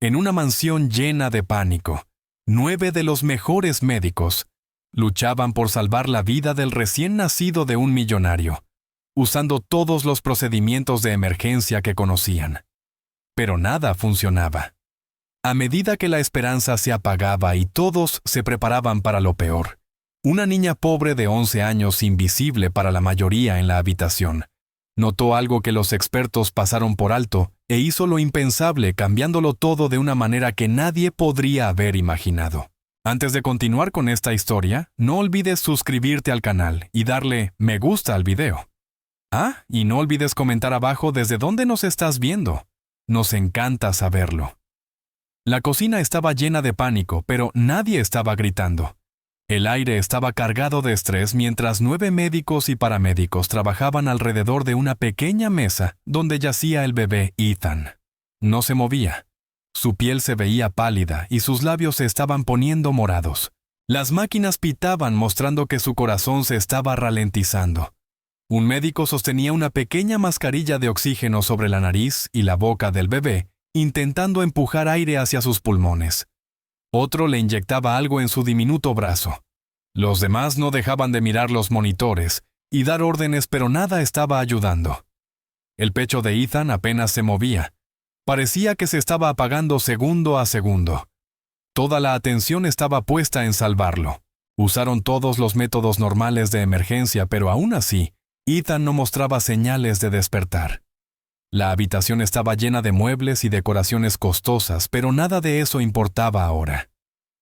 En una mansión llena de pánico, 9 de los mejores médicos luchaban por salvar la vida del recién nacido de un millonario, usando todos los procedimientos de emergencia que conocían. Pero nada funcionaba. A medida que la esperanza se apagaba y todos se preparaban para lo peor, una niña pobre de 11 años, invisible para la mayoría en la habitación, notó algo que los expertos pasaron por alto e hizo lo impensable, cambiándolo todo de una manera que nadie podría haber imaginado. Antes de continuar con esta historia, no olvides suscribirte al canal y darle me gusta al video. Y no olvides comentar abajo desde dónde nos estás viendo. Nos encanta saberlo. La cocina estaba llena de pánico, pero nadie estaba gritando. El aire estaba cargado de estrés mientras 9 médicos y paramédicos trabajaban alrededor de una pequeña mesa donde yacía el bebé Ethan. No se movía. Su piel se veía pálida y sus labios se estaban poniendo morados. Las máquinas pitaban mostrando que su corazón se estaba ralentizando. Un médico sostenía una pequeña mascarilla de oxígeno sobre la nariz y la boca del bebé, intentando empujar aire hacia sus pulmones. Otro le inyectaba algo en su diminuto brazo. Los demás no dejaban de mirar los monitores y dar órdenes, pero nada estaba ayudando. El pecho de Ethan apenas se movía. Parecía que se estaba apagando segundo a segundo. Toda la atención estaba puesta en salvarlo. Usaron todos los métodos normales de emergencia, pero aún así, Ethan no mostraba señales de despertar. La habitación estaba llena de muebles y decoraciones costosas, pero nada de eso importaba ahora.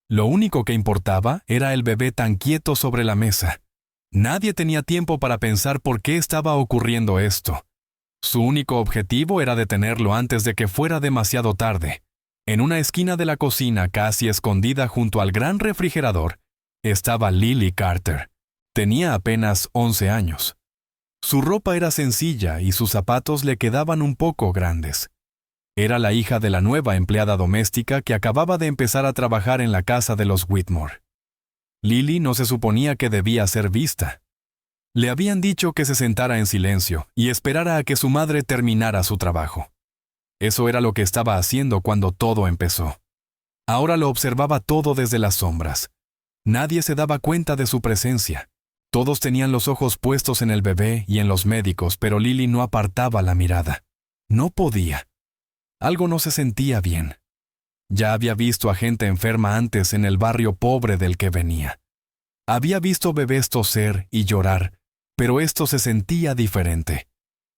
Lo único que importaba era el bebé tan quieto sobre la mesa. Nadie tenía tiempo para pensar por qué estaba ocurriendo esto. Su único objetivo era detenerlo antes de que fuera demasiado tarde. En una esquina de la cocina, casi escondida junto al gran refrigerador, estaba Lily Carter. Tenía apenas 11 años. Su ropa era sencilla y sus zapatos le quedaban un poco grandes. Era la hija de la nueva empleada doméstica que acababa de empezar a trabajar en la casa de los Whitmore. Lily no se suponía que debía ser vista. Le habían dicho que se sentara en silencio y esperara a que su madre terminara su trabajo. Eso era lo que estaba haciendo cuando todo empezó. Ahora lo observaba todo desde las sombras. Nadie se daba cuenta de su presencia. Todos tenían los ojos puestos en el bebé y en los médicos, pero Lily no apartaba la mirada. No podía. Algo no se sentía bien. Ya había visto a gente enferma antes en el barrio pobre del que venía. Había visto bebés toser y llorar, pero esto se sentía diferente.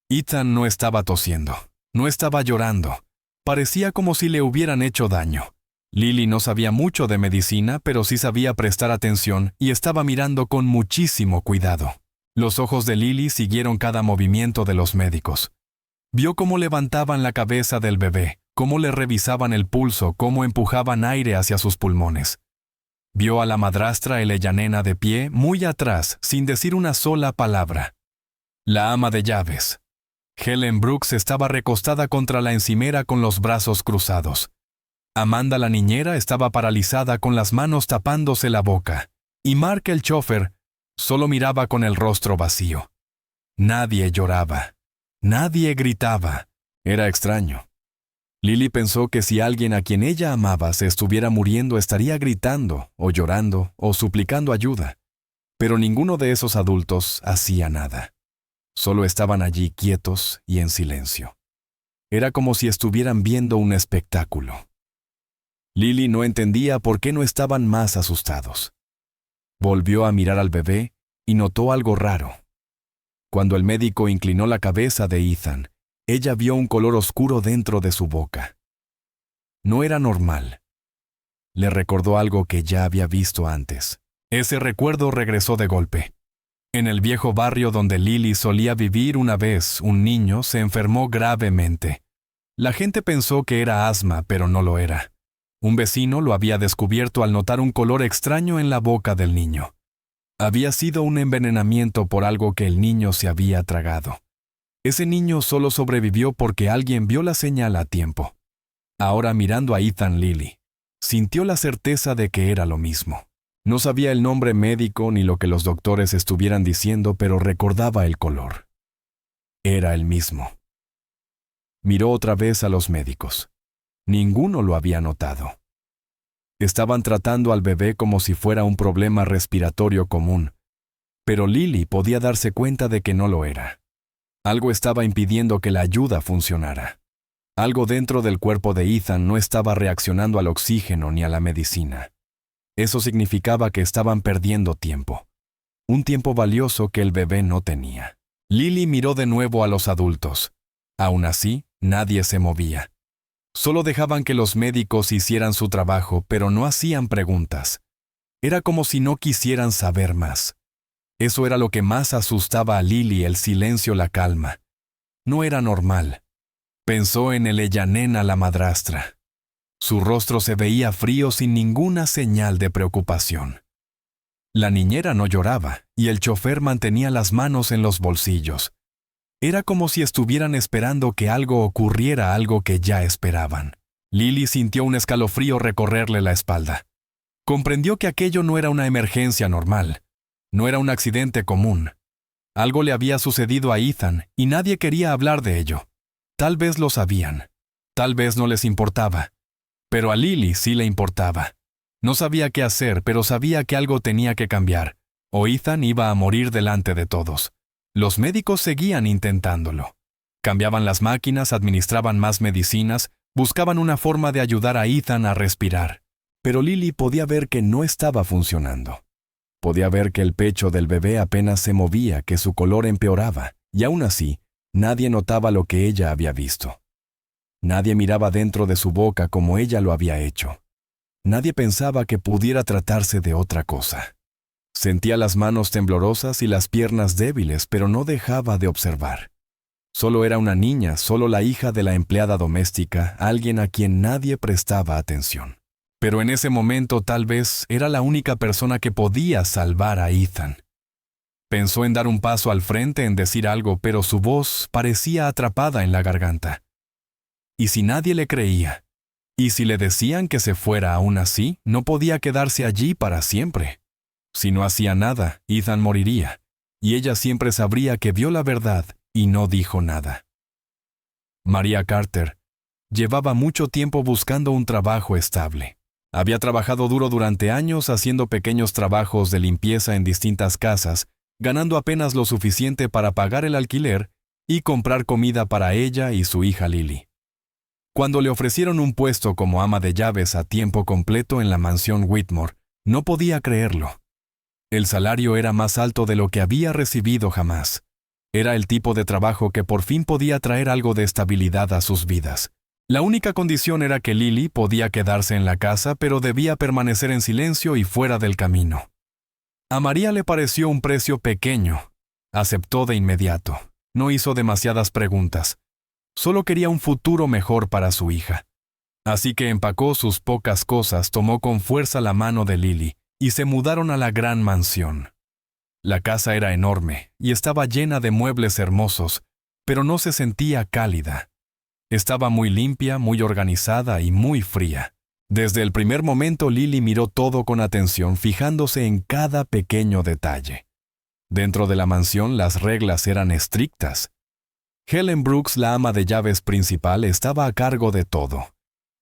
Ethan no estaba tosiendo, no estaba llorando. Parecía como si le hubieran hecho daño. Lily no sabía mucho de medicina, pero sí sabía prestar atención y estaba mirando con muchísimo cuidado. Los ojos de Lily siguieron cada movimiento de los médicos. Vio cómo levantaban la cabeza del bebé, cómo le revisaban el pulso, cómo empujaban aire hacia sus pulmones. Vio a la madrastra Eleyanena de pie, muy atrás, sin decir una sola palabra. La ama de llaves. Helen Brooks estaba recostada contra la encimera con los brazos cruzados. Amanda la niñera estaba paralizada con las manos tapándose la boca, y Mark el chofer solo miraba con el rostro vacío. Nadie lloraba. Nadie gritaba. Era extraño. Lily pensó que si alguien a quien ella amaba se estuviera muriendo estaría gritando, o llorando, o suplicando ayuda. Pero ninguno de esos adultos hacía nada. Solo estaban allí quietos y en silencio. Era como si estuvieran viendo un espectáculo. Lily no entendía por qué no estaban más asustados. Volvió a mirar al bebé y notó algo raro. Cuando el médico inclinó la cabeza de Ethan, ella vio un color oscuro dentro de su boca. No era normal. Le recordó algo que ya había visto antes. Ese recuerdo regresó de golpe. En el viejo barrio donde Lily solía vivir una vez, un niño se enfermó gravemente. La gente pensó que era asma, pero no lo era. Un vecino lo había descubierto al notar un color extraño en la boca del niño. Había sido un envenenamiento por algo que el niño se había tragado. Ese niño solo sobrevivió porque alguien vio la señal a tiempo. Ahora, mirando a Ethan, Lily sintió la certeza de que era lo mismo. No sabía el nombre médico ni lo que los doctores estuvieran diciendo, pero recordaba el color. Era el mismo. Miró otra vez a los médicos. Ninguno lo había notado. Estaban tratando al bebé como si fuera un problema respiratorio común, pero Lily podía darse cuenta de que no lo era. Algo estaba impidiendo que la ayuda funcionara. Algo dentro del cuerpo de Ethan no estaba reaccionando al oxígeno ni a la medicina. Eso significaba que estaban perdiendo tiempo. Un tiempo valioso que el bebé no tenía. Lily miró de nuevo a los adultos. Aún así, nadie se movía. Solo dejaban que los médicos hicieran su trabajo, pero no hacían preguntas. Era como si no quisieran saber más. Eso era lo que más asustaba a Lily, el silencio, la calma. No era normal. Pensó en Eleyanena, la madrastra. Su rostro se veía frío sin ninguna señal de preocupación. La niñera no lloraba, y el chofer mantenía las manos en los bolsillos. Era como si estuvieran esperando que algo ocurriera, algo que ya esperaban. Lily sintió un escalofrío recorrerle la espalda. Comprendió que aquello no era una emergencia normal. No era un accidente común. Algo le había sucedido a Ethan, y nadie quería hablar de ello. Tal vez lo sabían. Tal vez no les importaba. Pero a Lily sí le importaba. No sabía qué hacer, pero sabía que algo tenía que cambiar, o Ethan iba a morir delante de todos. Los médicos seguían intentándolo. Cambiaban las máquinas, administraban más medicinas, buscaban una forma de ayudar a Ethan a respirar. Pero Lily podía ver que no estaba funcionando. Podía ver que el pecho del bebé apenas se movía, que su color empeoraba, y aún así, nadie notaba lo que ella había visto. Nadie miraba dentro de su boca como ella lo había hecho. Nadie pensaba que pudiera tratarse de otra cosa. Sentía las manos temblorosas y las piernas débiles, pero no dejaba de observar. Solo era una niña, solo la hija de la empleada doméstica, alguien a quien nadie prestaba atención. Pero en ese momento tal vez era la única persona que podía salvar a Ethan. Pensó en dar un paso al frente, en decir algo, pero su voz parecía atrapada en la garganta. ¿Y si nadie le creía? ¿Y si le decían que se fuera aún así? No podía quedarse allí para siempre. Si no hacía nada, Ethan moriría, y ella siempre sabría que vio la verdad y no dijo nada. Maria Carter llevaba mucho tiempo buscando un trabajo estable. Había trabajado duro durante años haciendo pequeños trabajos de limpieza en distintas casas, ganando apenas lo suficiente para pagar el alquiler y comprar comida para ella y su hija Lily. Cuando le ofrecieron un puesto como ama de llaves a tiempo completo en la mansión Whitmore, no podía creerlo. El salario era más alto de lo que había recibido jamás. Era el tipo de trabajo que por fin podía traer algo de estabilidad a sus vidas. La única condición era que Lily podía quedarse en la casa, pero debía permanecer en silencio y fuera del camino. A María le pareció un precio pequeño. Aceptó de inmediato. No hizo demasiadas preguntas. Solo quería un futuro mejor para su hija. Así que empacó sus pocas cosas, tomó con fuerza la mano de Lily y se mudaron a la gran mansión. La casa era enorme y estaba llena de muebles hermosos, pero no se sentía cálida. Estaba muy limpia, muy organizada y muy fría. Desde el primer momento Lily miró todo con atención, fijándose en cada pequeño detalle. Dentro de la mansión las reglas eran estrictas. Helen Brooks, la ama de llaves principal, estaba a cargo de todo.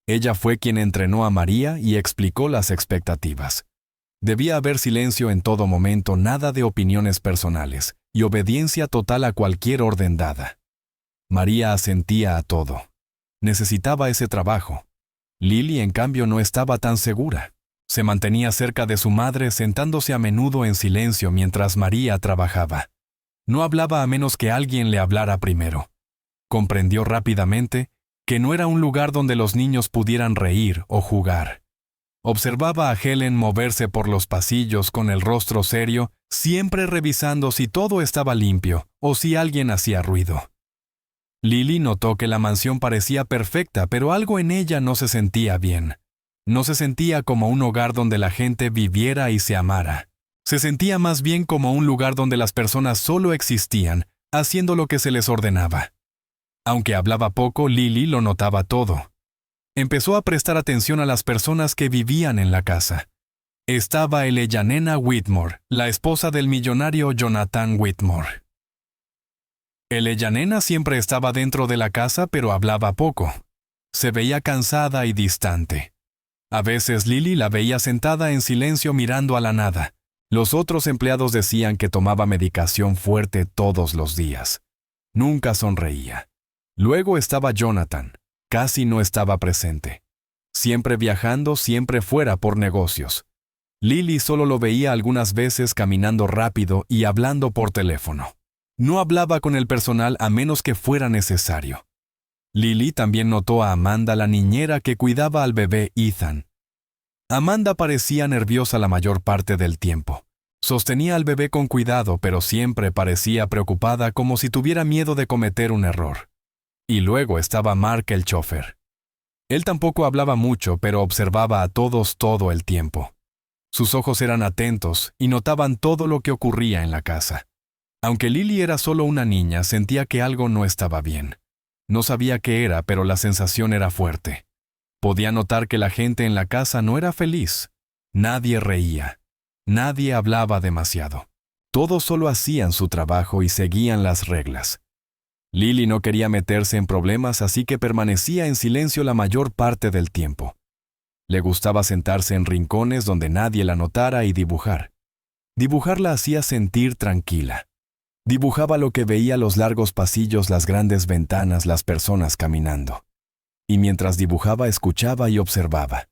Ella fue quien entrenó a María y explicó las expectativas. Debía haber silencio en todo momento, nada de opiniones personales, y obediencia total a cualquier orden dada. María asentía a todo. Necesitaba ese trabajo. Lily, en cambio, no estaba tan segura. Se mantenía cerca de su madre, sentándose a menudo en silencio mientras María trabajaba. No hablaba a menos que alguien le hablara primero. Comprendió rápidamente que no era un lugar donde los niños pudieran reír o jugar. Observaba a Helen moverse por los pasillos con el rostro serio, siempre revisando si todo estaba limpio o si alguien hacía ruido. Lily notó que la mansión parecía perfecta, pero algo en ella no se sentía bien. No se sentía como un hogar donde la gente viviera y se amara. Se sentía más bien como un lugar donde las personas solo existían, haciendo lo que se les ordenaba. Aunque hablaba poco, Lily lo notaba todo. Empezó a prestar atención a las personas que vivían en la casa. Estaba Eleyanena Whitmore, la esposa del millonario Jonathan Whitmore. Eleyanena siempre estaba dentro de la casa, pero hablaba poco. Se veía cansada y distante. A veces Lily la veía sentada en silencio mirando a la nada. Los otros empleados decían que tomaba medicación fuerte todos los días. Nunca sonreía. Luego estaba Jonathan. Casi no estaba presente. Siempre viajando, siempre fuera por negocios. Lily solo lo veía algunas veces caminando rápido y hablando por teléfono. No hablaba con el personal a menos que fuera necesario. Lily también notó a Amanda, la niñera que cuidaba al bebé Ethan. Amanda parecía nerviosa la mayor parte del tiempo. Sostenía al bebé con cuidado, pero siempre parecía preocupada como si tuviera miedo de cometer un error. Y luego estaba Mark, el chofer. Él tampoco hablaba mucho, pero observaba a todos todo el tiempo. Sus ojos eran atentos y notaban todo lo que ocurría en la casa. Aunque Lily era solo una niña, sentía que algo no estaba bien. No sabía qué era, pero la sensación era fuerte. Podía notar que la gente en la casa no era feliz. Nadie reía. Nadie hablaba demasiado. Todos solo hacían su trabajo y seguían las reglas. Lily no quería meterse en problemas, así que permanecía en silencio la mayor parte del tiempo. Le gustaba sentarse en rincones donde nadie la notara y dibujar. Dibujar la hacía sentir tranquila. Dibujaba lo que veía: los largos pasillos, las grandes ventanas, las personas caminando. Y mientras dibujaba, escuchaba y observaba.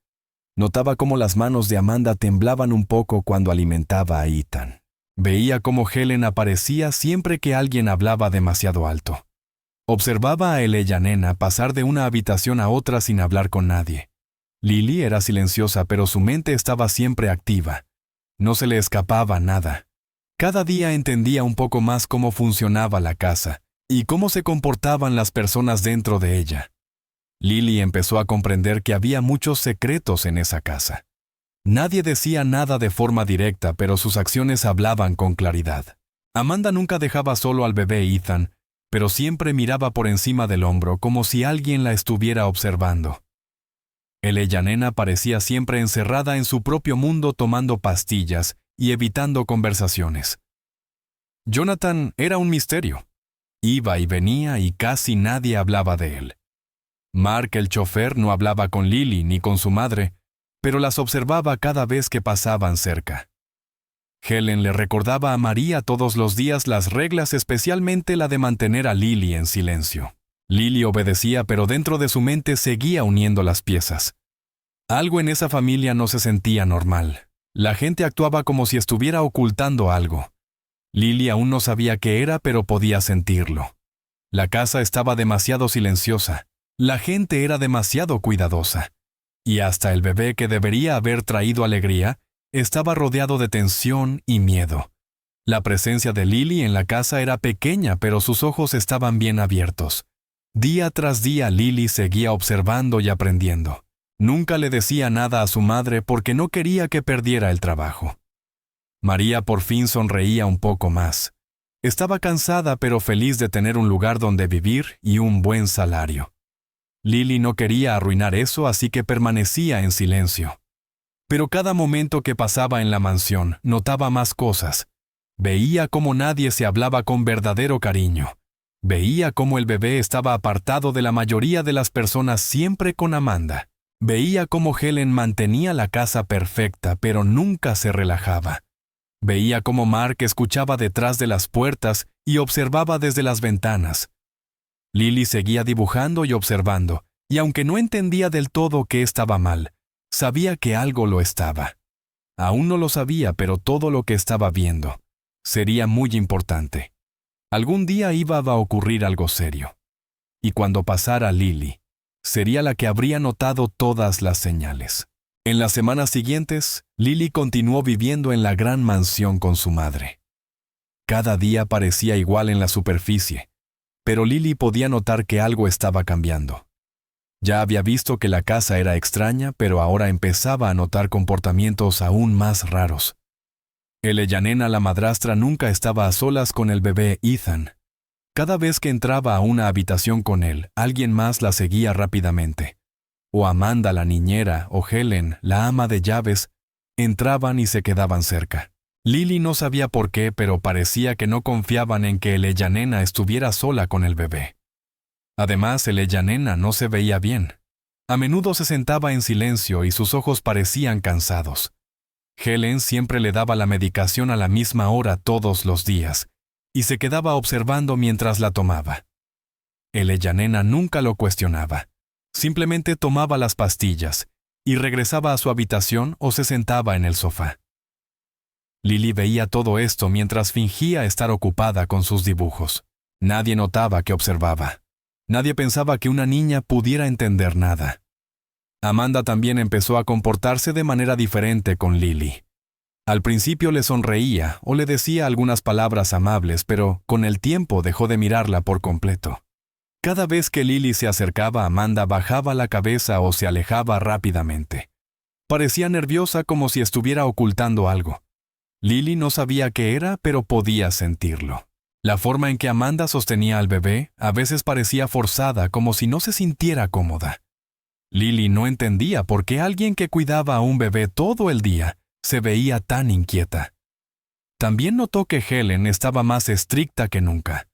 Notaba cómo las manos de Amanda temblaban un poco cuando alimentaba a Ethan. Veía cómo Helen aparecía siempre que alguien hablaba demasiado alto. Observaba a Eleyanena pasar de una habitación a otra sin hablar con nadie. Lily era silenciosa, pero su mente estaba siempre activa. No se le escapaba nada. Cada día entendía un poco más cómo funcionaba la casa y cómo se comportaban las personas dentro de ella. Lily empezó a comprender que había muchos secretos en esa casa. Nadie decía nada de forma directa, pero sus acciones hablaban con claridad. Amanda nunca dejaba solo al bebé Ethan, pero siempre miraba por encima del hombro como si alguien la estuviera observando. Eleyanena parecía siempre encerrada en su propio mundo, tomando pastillas y evitando conversaciones. Jonathan era un misterio. Iba y venía y casi nadie hablaba de él. Mark, el chofer, no hablaba con Lily ni con su madre, pero las observaba cada vez que pasaban cerca. Helen le recordaba a María todos los días las reglas, especialmente la de mantener a Lily en silencio. Lily obedecía, pero dentro de su mente seguía uniendo las piezas. Algo en esa familia no se sentía normal. La gente actuaba como si estuviera ocultando algo. Lily aún no sabía qué era, pero podía sentirlo. La casa estaba demasiado silenciosa. La gente era demasiado cuidadosa. Y hasta el bebé, que debería haber traído alegría, estaba rodeado de tensión y miedo. La presencia de Lily en la casa era pequeña, pero sus ojos estaban bien abiertos. Día tras día Lily seguía observando y aprendiendo. Nunca le decía nada a su madre porque no quería que perdiera el trabajo. María por fin sonreía un poco más. Estaba cansada pero feliz de tener un lugar donde vivir y un buen salario. Lily no quería arruinar eso, así que permanecía en silencio. Pero cada momento que pasaba en la mansión notaba más cosas. Veía cómo nadie se hablaba con verdadero cariño. Veía cómo el bebé estaba apartado de la mayoría de las personas, siempre con Amanda. Veía cómo Helen mantenía la casa perfecta, pero nunca se relajaba. Veía cómo Mark escuchaba detrás de las puertas y observaba desde las ventanas. Lily seguía dibujando y observando, y aunque no entendía del todo qué estaba mal, sabía que algo lo estaba. Aún no lo sabía, pero todo lo que estaba viendo sería muy importante. Algún día iba a ocurrir algo serio. Y cuando pasara Lily, sería la que habría notado todas las señales. En las semanas siguientes, Lily continuó viviendo en la gran mansión con su madre. Cada día parecía igual en la superficie, pero Lily podía notar que algo estaba cambiando. Ya había visto que la casa era extraña, pero ahora empezaba a notar comportamientos aún más raros. Eleyanena, la madrastra, nunca estaba a solas con el bebé Ethan. Cada vez que entraba a una habitación con él, alguien más la seguía rápidamente. O Amanda, la niñera, o Helen, la ama de llaves, entraban y se quedaban cerca. Lily no sabía por qué, pero parecía que no confiaban en que Eleyanena estuviera sola con el bebé. Además, Eleyanena no se veía bien. A menudo se sentaba en silencio y sus ojos parecían cansados. Helen siempre le daba la medicación a la misma hora todos los días, y se quedaba observando mientras la tomaba. Ella Nena nunca lo cuestionaba. Simplemente tomaba las pastillas y regresaba a su habitación o se sentaba en el sofá. Lily veía todo esto mientras fingía estar ocupada con sus dibujos. Nadie notaba que observaba. Nadie pensaba que una niña pudiera entender nada. Amanda también empezó a comportarse de manera diferente con Lily. Al principio le sonreía o le decía algunas palabras amables, pero con el tiempo dejó de mirarla por completo. Cada vez que Lily se acercaba, Amanda bajaba la cabeza o se alejaba rápidamente. Parecía nerviosa como si estuviera ocultando algo. Lily no sabía qué era, pero podía sentirlo. La forma en que Amanda sostenía al bebé a veces parecía forzada, como si no se sintiera cómoda. Lily no entendía por qué alguien que cuidaba a un bebé todo el día se veía tan inquieta. También notó que Helen estaba más estricta que nunca.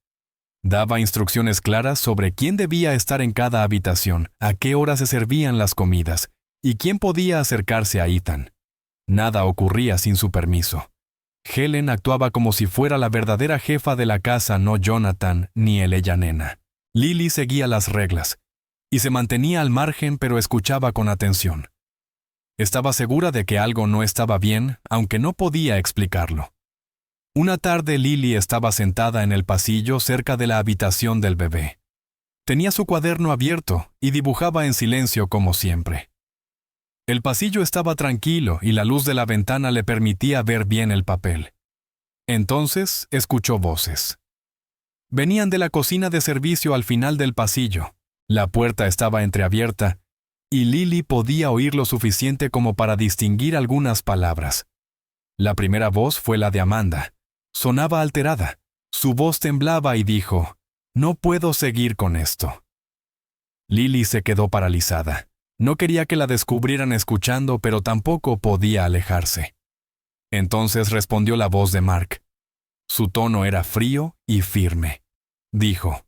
Daba instrucciones claras sobre quién debía estar en cada habitación, a qué hora se servían las comidas y quién podía acercarse a Ethan. Nada ocurría sin su permiso. Helen actuaba como si fuera la verdadera jefa de la casa, no Jonathan ni ella Nena. Lily seguía las reglas y se mantenía al margen, pero escuchaba con atención. Estaba segura de que algo no estaba bien, aunque no podía explicarlo. Una tarde Lily estaba sentada en el pasillo cerca de la habitación del bebé. Tenía su cuaderno abierto y dibujaba en silencio como siempre. El pasillo estaba tranquilo y la luz de la ventana le permitía ver bien el papel. Entonces escuchó voces. Venían de la cocina de servicio al final del pasillo. La puerta estaba entreabierta y Lily podía oír lo suficiente como para distinguir algunas palabras. La primera voz fue la de Amanda. Sonaba alterada. Su voz temblaba y dijo, «No puedo seguir con esto». Lily se quedó paralizada. No quería que la descubrieran escuchando, pero tampoco podía alejarse. Entonces respondió la voz de Mark. Su tono era frío y firme. Dijo,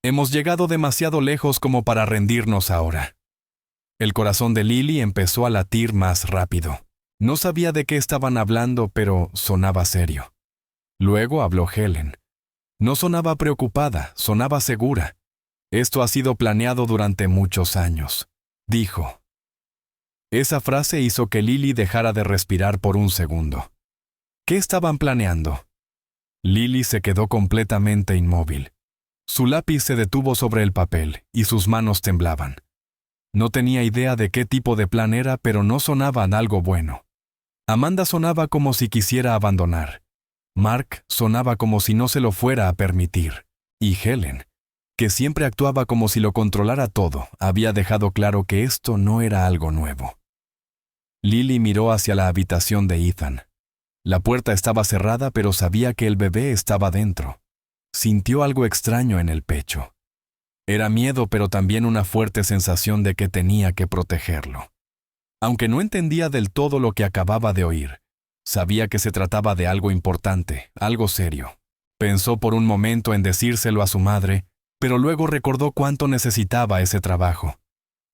«Hemos llegado demasiado lejos como para rendirnos ahora». El corazón de Lily empezó a latir más rápido. No sabía de qué estaban hablando, pero sonaba serio. Luego habló Helen. No sonaba preocupada, sonaba segura. «Esto ha sido planeado durante muchos años», dijo. Esa frase hizo que Lily dejara de respirar por un segundo. ¿Qué estaban planeando? Lily se quedó completamente inmóvil. Su lápiz se detuvo sobre el papel y sus manos temblaban. No tenía idea de qué tipo de plan era, pero no sonaba en algo bueno. Amanda sonaba como si quisiera abandonar. Mark sonaba como si no se lo fuera a permitir. Y Helen, que siempre actuaba como si lo controlara todo, había dejado claro que esto no era algo nuevo. Lily miró hacia la habitación de Ethan. La puerta estaba cerrada, pero sabía que el bebé estaba dentro. Sintió algo extraño en el pecho. Era miedo, pero también una fuerte sensación de que tenía que protegerlo. Aunque no entendía del todo lo que acababa de oír, sabía que se trataba de algo importante, algo serio. Pensó por un momento en decírselo a su madre, pero luego recordó cuánto necesitaba ese trabajo.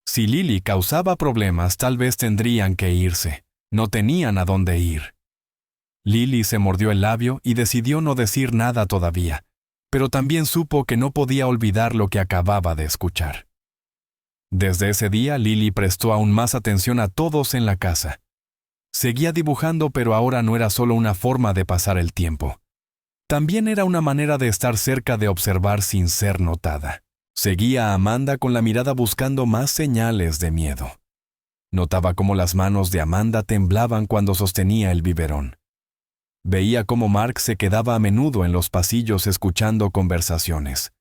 Si Lily causaba problemas, tal vez tendrían que irse. No tenían a dónde ir. Lily se mordió el labio y decidió no decir nada todavía, pero también supo que no podía olvidar lo que acababa de escuchar. Desde ese día, Lily prestó aún más atención a todos en la casa. Seguía dibujando, pero ahora no era solo una forma de pasar el tiempo. También era una manera de estar cerca, de observar sin ser notada. Seguía a Amanda con la mirada buscando más señales de miedo. Notaba cómo las manos de Amanda temblaban cuando sostenía el biberón. Veía cómo Mark se quedaba a menudo en los pasillos escuchando conversaciones.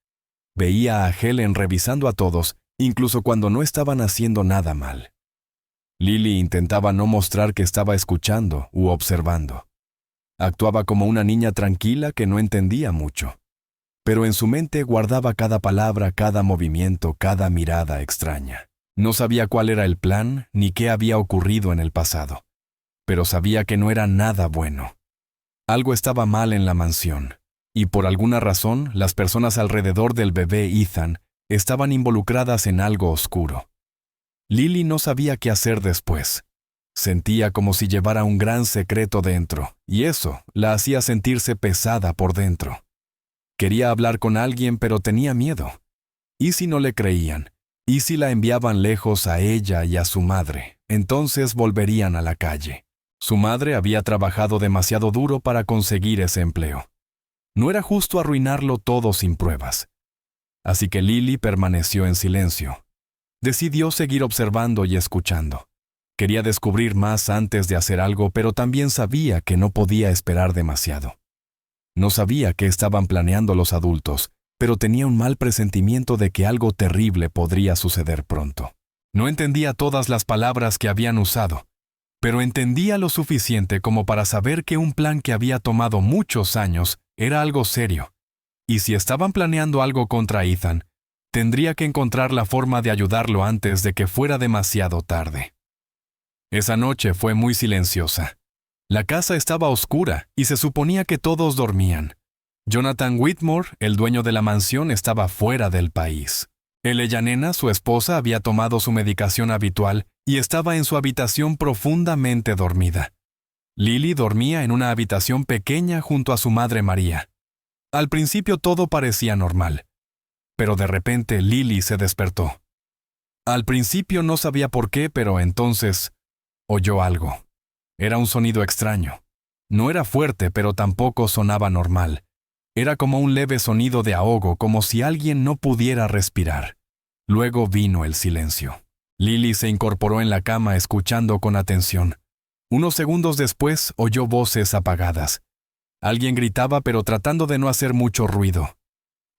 Veía a Helen revisando a todos, incluso cuando no estaban haciendo nada mal. Lily intentaba no mostrar que estaba escuchando u observando. Actuaba como una niña tranquila que no entendía mucho. Pero en su mente guardaba cada palabra, cada movimiento, cada mirada extraña. No sabía cuál era el plan ni qué había ocurrido en el pasado. Pero sabía que no era nada bueno. Algo estaba mal en la mansión. Y por alguna razón, las personas alrededor del bebé Ethan estaban involucradas en algo oscuro. Lily no sabía qué hacer después. Sentía como si llevara un gran secreto dentro, y eso la hacía sentirse pesada por dentro. Quería hablar con alguien, pero tenía miedo. ¿Y si no le creían? ¿Y si la enviaban lejos a ella y a su madre? Entonces volverían a la calle. Su madre había trabajado demasiado duro para conseguir ese empleo. No era justo arruinarlo todo sin pruebas. Así que Lily permaneció en silencio. Decidió seguir observando y escuchando. Quería descubrir más antes de hacer algo, pero también sabía que no podía esperar demasiado. No sabía qué estaban planeando los adultos, pero tenía un mal presentimiento de que algo terrible podría suceder pronto. No entendía todas las palabras que habían usado, pero entendía lo suficiente como para saber que un plan que había tomado muchos años era algo serio. Y si estaban planeando algo contra Ethan, tendría que encontrar la forma de ayudarlo antes de que fuera demasiado tarde. Esa noche fue muy silenciosa. La casa estaba oscura y se suponía que todos dormían. Jonathan Whitmore, el dueño de la mansión, estaba fuera del país. Eleyanena, su esposa, había tomado su medicación habitual y estaba en su habitación profundamente dormida. Lily dormía en una habitación pequeña junto a su madre María. Al principio todo parecía normal, pero de repente Lily se despertó. Al principio no sabía por qué, pero entonces oyó algo. Era un sonido extraño. No era fuerte, pero tampoco sonaba normal. Era como un leve sonido de ahogo, como si alguien no pudiera respirar. Luego vino el silencio. Lily se incorporó en la cama escuchando con atención. Unos segundos después oyó voces apagadas. Alguien gritaba, pero tratando de no hacer mucho ruido.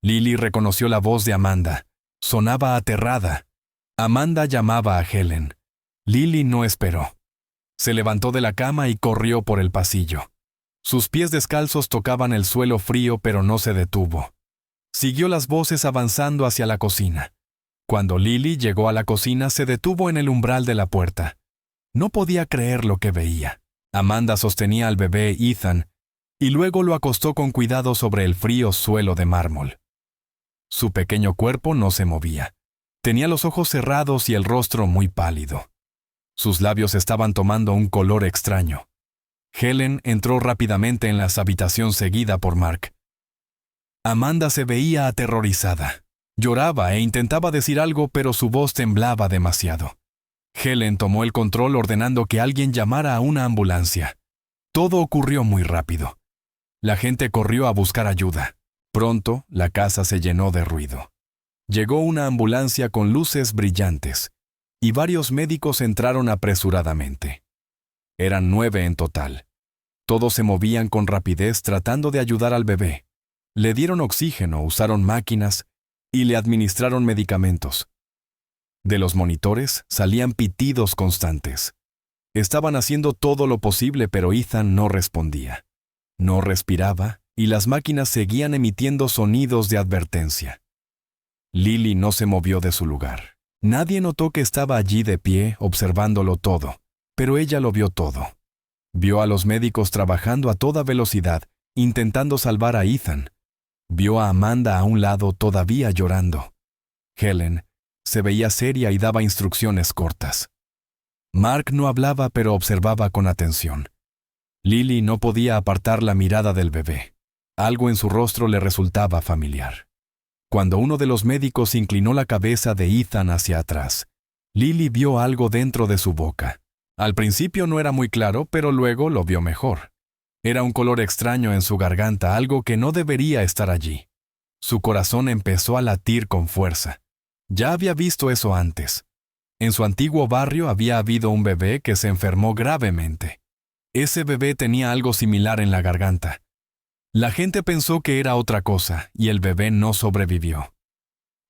Lily reconoció la voz de Amanda. Sonaba aterrada. Amanda llamaba a Helen. Lily no esperó. Se levantó de la cama y corrió por el pasillo. Sus pies descalzos tocaban el suelo frío, pero no se detuvo. Siguió las voces avanzando hacia la cocina. Cuando Lily llegó a la cocina, se detuvo en el umbral de la puerta. No podía creer lo que veía. Amanda sostenía al bebé Ethan y luego lo acostó con cuidado sobre el frío suelo de mármol. Su pequeño cuerpo no se movía. Tenía los ojos cerrados y el rostro muy pálido. Sus labios estaban tomando un color extraño. Helen entró rápidamente en la habitación seguida por Mark. Amanda se veía aterrorizada. Lloraba e intentaba decir algo, pero su voz temblaba demasiado. Helen tomó el control ordenando que alguien llamara a una ambulancia. Todo ocurrió muy rápido. La gente corrió a buscar ayuda. Pronto, la casa se llenó de ruido. Llegó una ambulancia con luces brillantes, y varios médicos entraron apresuradamente. Eran 9 en total. Todos se movían con rapidez tratando de ayudar al bebé. Le dieron oxígeno, usaron máquinas y le administraron medicamentos. De los monitores salían pitidos constantes. Estaban haciendo todo lo posible, pero Ethan no respondía. No respiraba y las máquinas seguían emitiendo sonidos de advertencia. Lily no se movió de su lugar. Nadie notó que estaba allí de pie observándolo todo, pero ella lo vio todo. Vio a los médicos trabajando a toda velocidad, intentando salvar a Ethan. Vio a Amanda a un lado todavía llorando. Helen se veía seria y daba instrucciones cortas. Mark no hablaba, pero observaba con atención. Lily no podía apartar la mirada del bebé. Algo en su rostro le resultaba familiar. Cuando uno de los médicos inclinó la cabeza de Ethan hacia atrás, Lily vio algo dentro de su boca. Al principio no era muy claro, pero luego lo vio mejor. Era un color extraño en su garganta, algo que no debería estar allí. Su corazón empezó a latir con fuerza. Ya había visto eso antes. En su antiguo barrio había habido un bebé que se enfermó gravemente. Ese bebé tenía algo similar en la garganta. La gente pensó que era otra cosa, y el bebé no sobrevivió.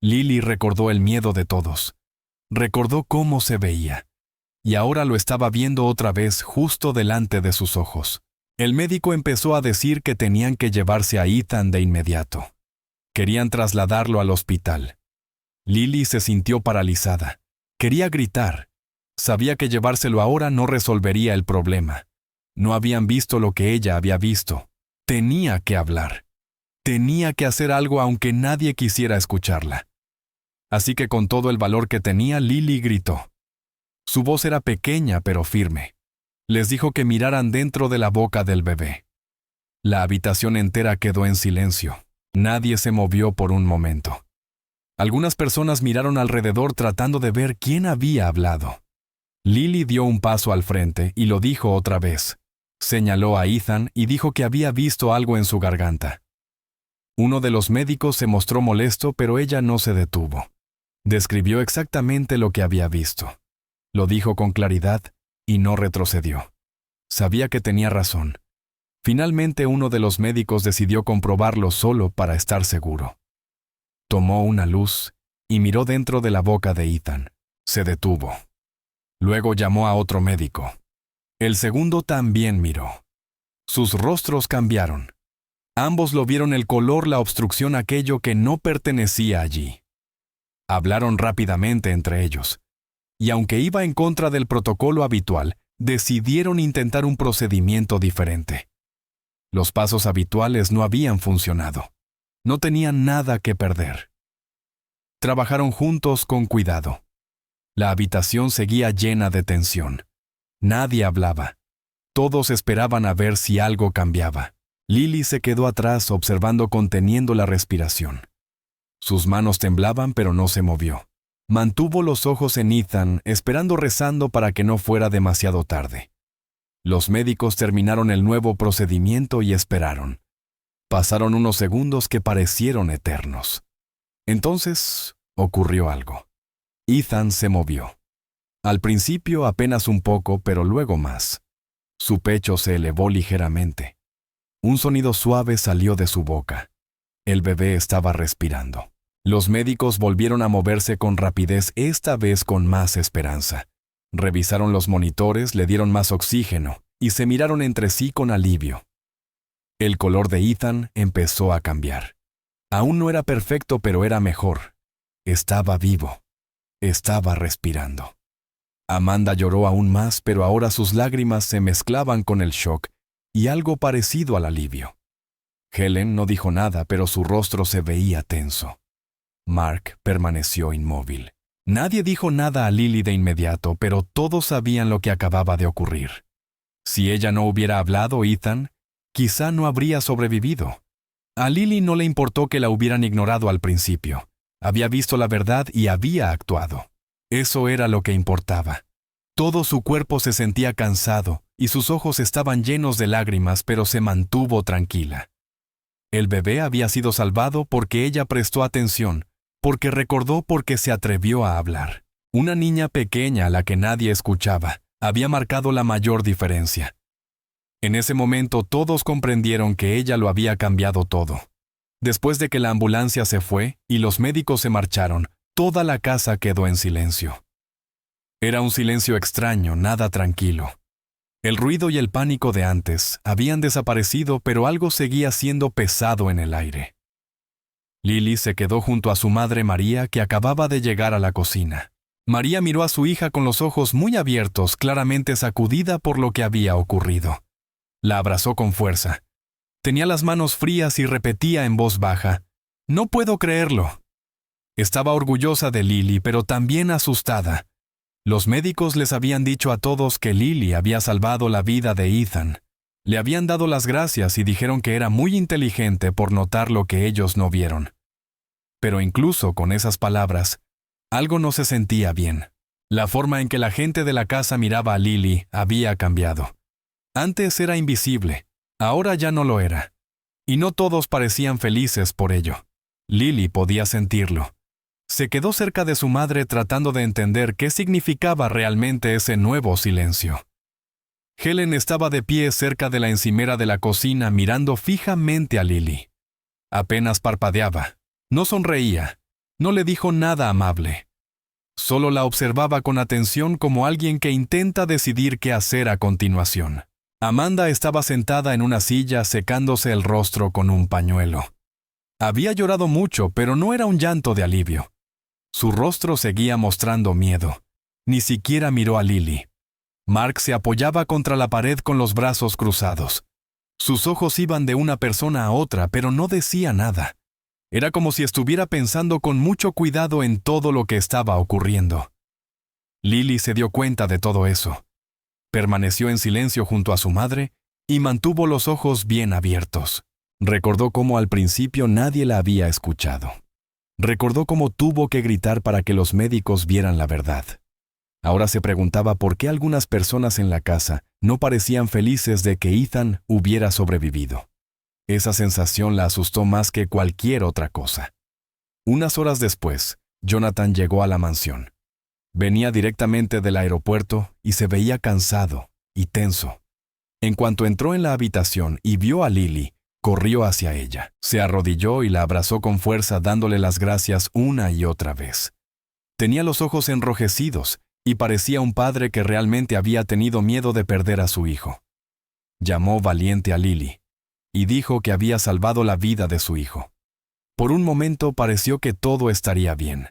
Lily recordó el miedo de todos. Recordó cómo se veía. Y ahora lo estaba viendo otra vez justo delante de sus ojos. El médico empezó a decir que tenían que llevarse a Ethan de inmediato. Querían trasladarlo al hospital. Lily se sintió paralizada. Quería gritar. Sabía que llevárselo ahora no resolvería el problema. No habían visto lo que ella había visto. Tenía que hablar. Tenía que hacer algo aunque nadie quisiera escucharla. Así que con todo el valor que tenía, Lily gritó. Su voz era pequeña pero firme. Les dijo que miraran dentro de la boca del bebé. La habitación entera quedó en silencio. Nadie se movió por un momento. Algunas personas miraron alrededor tratando de ver quién había hablado. Lily dio un paso al frente y lo dijo otra vez. Señaló a Ethan y dijo que había visto algo en su garganta. Uno de los médicos se mostró molesto, pero ella no se detuvo. Describió exactamente lo que había visto. Lo dijo con claridad y no retrocedió. Sabía que tenía razón. Finalmente uno de los médicos decidió comprobarlo solo para estar seguro. Tomó una luz y miró dentro de la boca de Ethan. Se detuvo. Luego llamó a otro médico. El segundo también miró. Sus rostros cambiaron. Ambos lo vieron el color, la obstrucción, aquello que no pertenecía allí. Hablaron rápidamente entre ellos. Y aunque iba en contra del protocolo habitual, decidieron intentar un procedimiento diferente. Los pasos habituales no habían funcionado. No tenían nada que perder. Trabajaron juntos con cuidado. La habitación seguía llena de tensión. Nadie hablaba. Todos esperaban a ver si algo cambiaba. Lily se quedó atrás observando, conteniendo la respiración. Sus manos temblaban pero no se movió. Mantuvo los ojos en Ethan, esperando, rezando para que no fuera demasiado tarde. Los médicos terminaron el nuevo procedimiento y esperaron. Pasaron unos segundos que parecieron eternos. Entonces, ocurrió algo. Ethan se movió. Al principio apenas un poco, pero luego más. Su pecho se elevó ligeramente. Un sonido suave salió de su boca. El bebé estaba respirando. Los médicos volvieron a moverse con rapidez, esta vez con más esperanza. Revisaron los monitores, le dieron más oxígeno y se miraron entre sí con alivio. El color de Ethan empezó a cambiar. Aún no era perfecto, pero era mejor. Estaba vivo. Estaba respirando. Amanda lloró aún más, pero ahora sus lágrimas se mezclaban con el shock y algo parecido al alivio. Helen no dijo nada, pero su rostro se veía tenso. Mark permaneció inmóvil. Nadie dijo nada a Lily de inmediato, pero todos sabían lo que acababa de ocurrir. Si ella no hubiera hablado, Ethan quizá no habría sobrevivido. A Lily no le importó que la hubieran ignorado al principio. Había visto la verdad y había actuado. Eso era lo que importaba. Todo su cuerpo se sentía cansado y sus ojos estaban llenos de lágrimas, pero se mantuvo tranquila. El bebé había sido salvado porque ella prestó atención, porque recordó, porque se atrevió a hablar. Una niña pequeña a la que nadie escuchaba había marcado la mayor diferencia. En ese momento todos comprendieron que ella lo había cambiado todo. Después de que la ambulancia se fue y los médicos se marcharon, toda la casa quedó en silencio. Era un silencio extraño, nada tranquilo. El ruido y el pánico de antes habían desaparecido, pero algo seguía siendo pesado en el aire. Lily se quedó junto a su madre María, que acababa de llegar a la cocina. María miró a su hija con los ojos muy abiertos, claramente sacudida por lo que había ocurrido. La abrazó con fuerza. Tenía las manos frías y repetía en voz baja: «No puedo creerlo». Estaba orgullosa de Lily, pero también asustada. Los médicos les habían dicho a todos que Lily había salvado la vida de Ethan. Le habían dado las gracias y dijeron que era muy inteligente por notar lo que ellos no vieron. Pero incluso con esas palabras, algo no se sentía bien. La forma en que la gente de la casa miraba a Lily había cambiado. Antes era invisible, ahora ya no lo era. Y no todos parecían felices por ello. Lily podía sentirlo. Se quedó cerca de su madre tratando de entender qué significaba realmente ese nuevo silencio. Helen estaba de pie cerca de la encimera de la cocina mirando fijamente a Lily. Apenas parpadeaba, no sonreía, no le dijo nada amable. Solo la observaba con atención, como alguien que intenta decidir qué hacer a continuación. Amanda estaba sentada en una silla secándose el rostro con un pañuelo. Había llorado mucho, pero no era un llanto de alivio. Su rostro seguía mostrando miedo. Ni siquiera miró a Lily. Mark se apoyaba contra la pared con los brazos cruzados. Sus ojos iban de una persona a otra, pero no decía nada. Era como si estuviera pensando con mucho cuidado en todo lo que estaba ocurriendo. Lily se dio cuenta de todo eso. Permaneció en silencio junto a su madre y mantuvo los ojos bien abiertos. Recordó cómo al principio nadie la había escuchado. Recordó cómo tuvo que gritar para que los médicos vieran la verdad. Ahora se preguntaba por qué algunas personas en la casa no parecían felices de que Ethan hubiera sobrevivido. Esa sensación la asustó más que cualquier otra cosa. Unas horas después, Jonathan llegó a la mansión. Venía directamente del aeropuerto y se veía cansado y tenso. En cuanto entró en la habitación y vio a Lily, corrió hacia ella, se arrodilló y la abrazó con fuerza dándole las gracias una y otra vez. Tenía los ojos enrojecidos y parecía un padre que realmente había tenido miedo de perder a su hijo. Llamó valiente a Lily y dijo que había salvado la vida de su hijo. Por un momento pareció que todo estaría bien,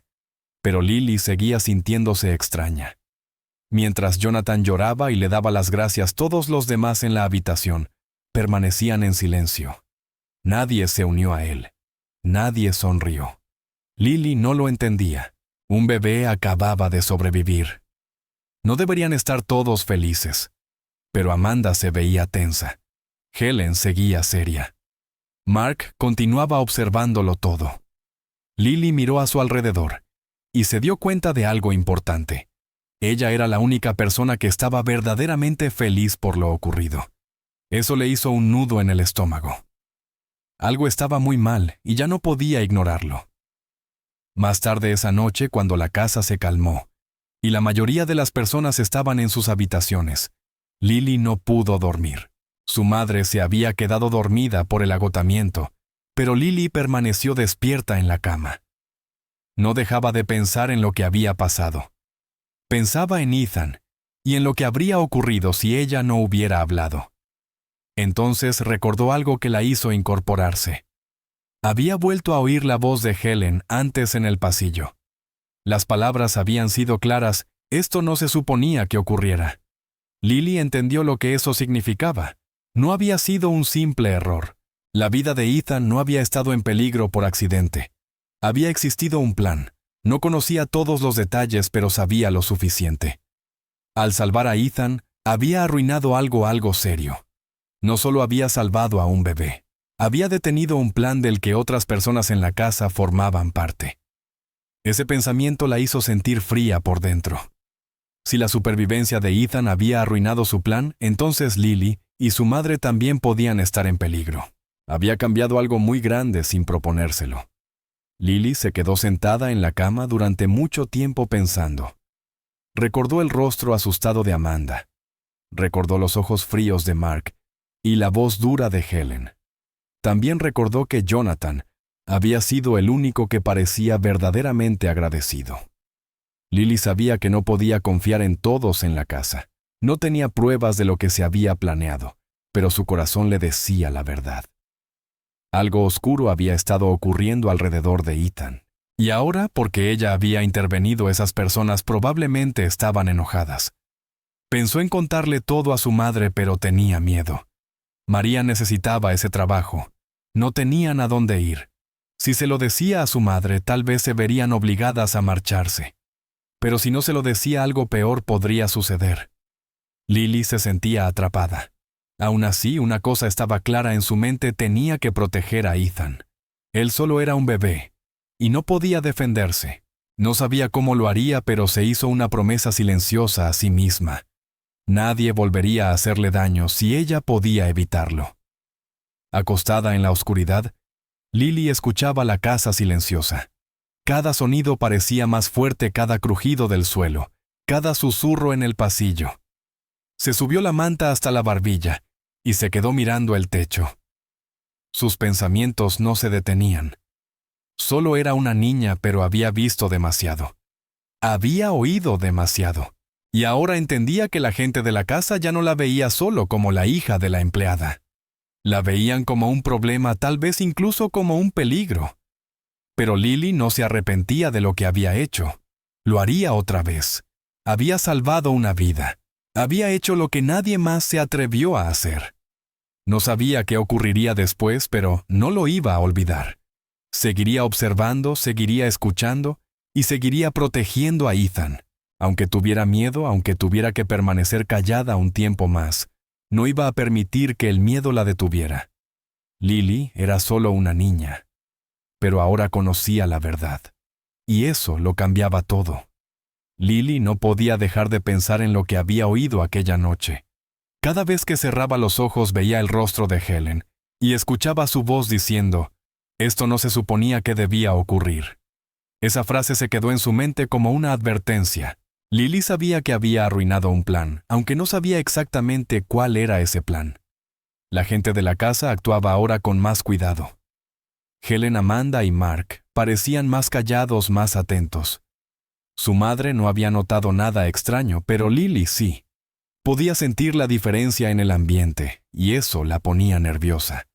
pero Lily seguía sintiéndose extraña. Mientras Jonathan lloraba y le daba las gracias, todos los demás en la habitación permanecían en silencio. Nadie se unió a él. Nadie sonrió. Lily no lo entendía. Un bebé acababa de sobrevivir. No deberían estar todos felices. Pero Amanda se veía tensa. Helen seguía seria. Mark continuaba observándolo todo. Lily miró a su alrededor y se dio cuenta de algo importante. Ella era la única persona que estaba verdaderamente feliz por lo ocurrido. Eso le hizo un nudo en el estómago. Algo estaba muy mal y ya no podía ignorarlo. Más tarde esa noche, cuando la casa se calmó y la mayoría de las personas estaban en sus habitaciones, Lily no pudo dormir. Su madre se había quedado dormida por el agotamiento, pero Lily permaneció despierta en la cama. No dejaba de pensar en lo que había pasado. Pensaba en Ethan y en lo que habría ocurrido si ella no hubiera hablado. Entonces recordó algo que la hizo incorporarse. Había vuelto a oír la voz de Helen antes en el pasillo. Las palabras habían sido claras, esto no se suponía que ocurriera. Lily entendió lo que eso significaba. No había sido un simple error. La vida de Ethan no había estado en peligro por accidente. Había existido un plan. No conocía todos los detalles, pero sabía lo suficiente. Al salvar a Ethan, había arruinado algo serio. No solo había salvado a un bebé, había detenido un plan del que otras personas en la casa formaban parte. Ese pensamiento la hizo sentir fría por dentro. Si la supervivencia de Ethan había arruinado su plan, entonces Lily y su madre también podían estar en peligro. Había cambiado algo muy grande sin proponérselo. Lily se quedó sentada en la cama durante mucho tiempo pensando. Recordó el rostro asustado de Amanda. Recordó los ojos fríos de Mark y la voz dura de Helen. También recordó que Jonathan había sido el único que parecía verdaderamente agradecido. Lily sabía que no podía confiar en todos en la casa. No tenía pruebas de lo que se había planeado, pero su corazón le decía la verdad. Algo oscuro había estado ocurriendo alrededor de Ethan. Y ahora, porque ella había intervenido, esas personas probablemente estaban enojadas. Pensó en contarle todo a su madre, pero tenía miedo. María necesitaba ese trabajo. No tenían a dónde ir. Si se lo decía a su madre, tal vez se verían obligadas a marcharse. Pero si no se lo decía, algo peor podría suceder. Lily se sentía atrapada. Aún así, una cosa estaba clara en su mente: tenía que proteger a Ethan. Él solo era un bebé, y no podía defenderse. No sabía cómo lo haría, pero se hizo una promesa silenciosa a sí misma. Nadie volvería a hacerle daño si ella podía evitarlo. Acostada en la oscuridad, Lily escuchaba la casa silenciosa. Cada sonido parecía más fuerte, cada crujido del suelo, cada susurro en el pasillo. Se subió la manta hasta la barbilla y se quedó mirando el techo. Sus pensamientos no se detenían. Solo era una niña, pero había visto demasiado. Había oído demasiado. Y ahora entendía que la gente de la casa ya no la veía solo como la hija de la empleada. La veían como un problema, tal vez incluso como un peligro. Pero Lily no se arrepentía de lo que había hecho. Lo haría otra vez. Había salvado una vida. Había hecho lo que nadie más se atrevió a hacer. No sabía qué ocurriría después, pero no lo iba a olvidar. Seguiría observando, seguiría escuchando y seguiría protegiendo a Ethan. Aunque tuviera miedo, aunque tuviera que permanecer callada un tiempo más, no iba a permitir que el miedo la detuviera. Lily era solo una niña, pero ahora conocía la verdad, y eso lo cambiaba todo. Lily no podía dejar de pensar en lo que había oído aquella noche. Cada vez que cerraba los ojos veía el rostro de Helen y escuchaba su voz diciendo, «Esto no se suponía que debía ocurrir». Esa frase se quedó en su mente como una advertencia. Lily sabía que había arruinado un plan, aunque no sabía exactamente cuál era ese plan. La gente de la casa actuaba ahora con más cuidado. Helen, Amanda y Mark parecían más callados, más atentos. Su madre no había notado nada extraño, pero Lily sí. Podía sentir la diferencia en el ambiente, y eso la ponía nerviosa.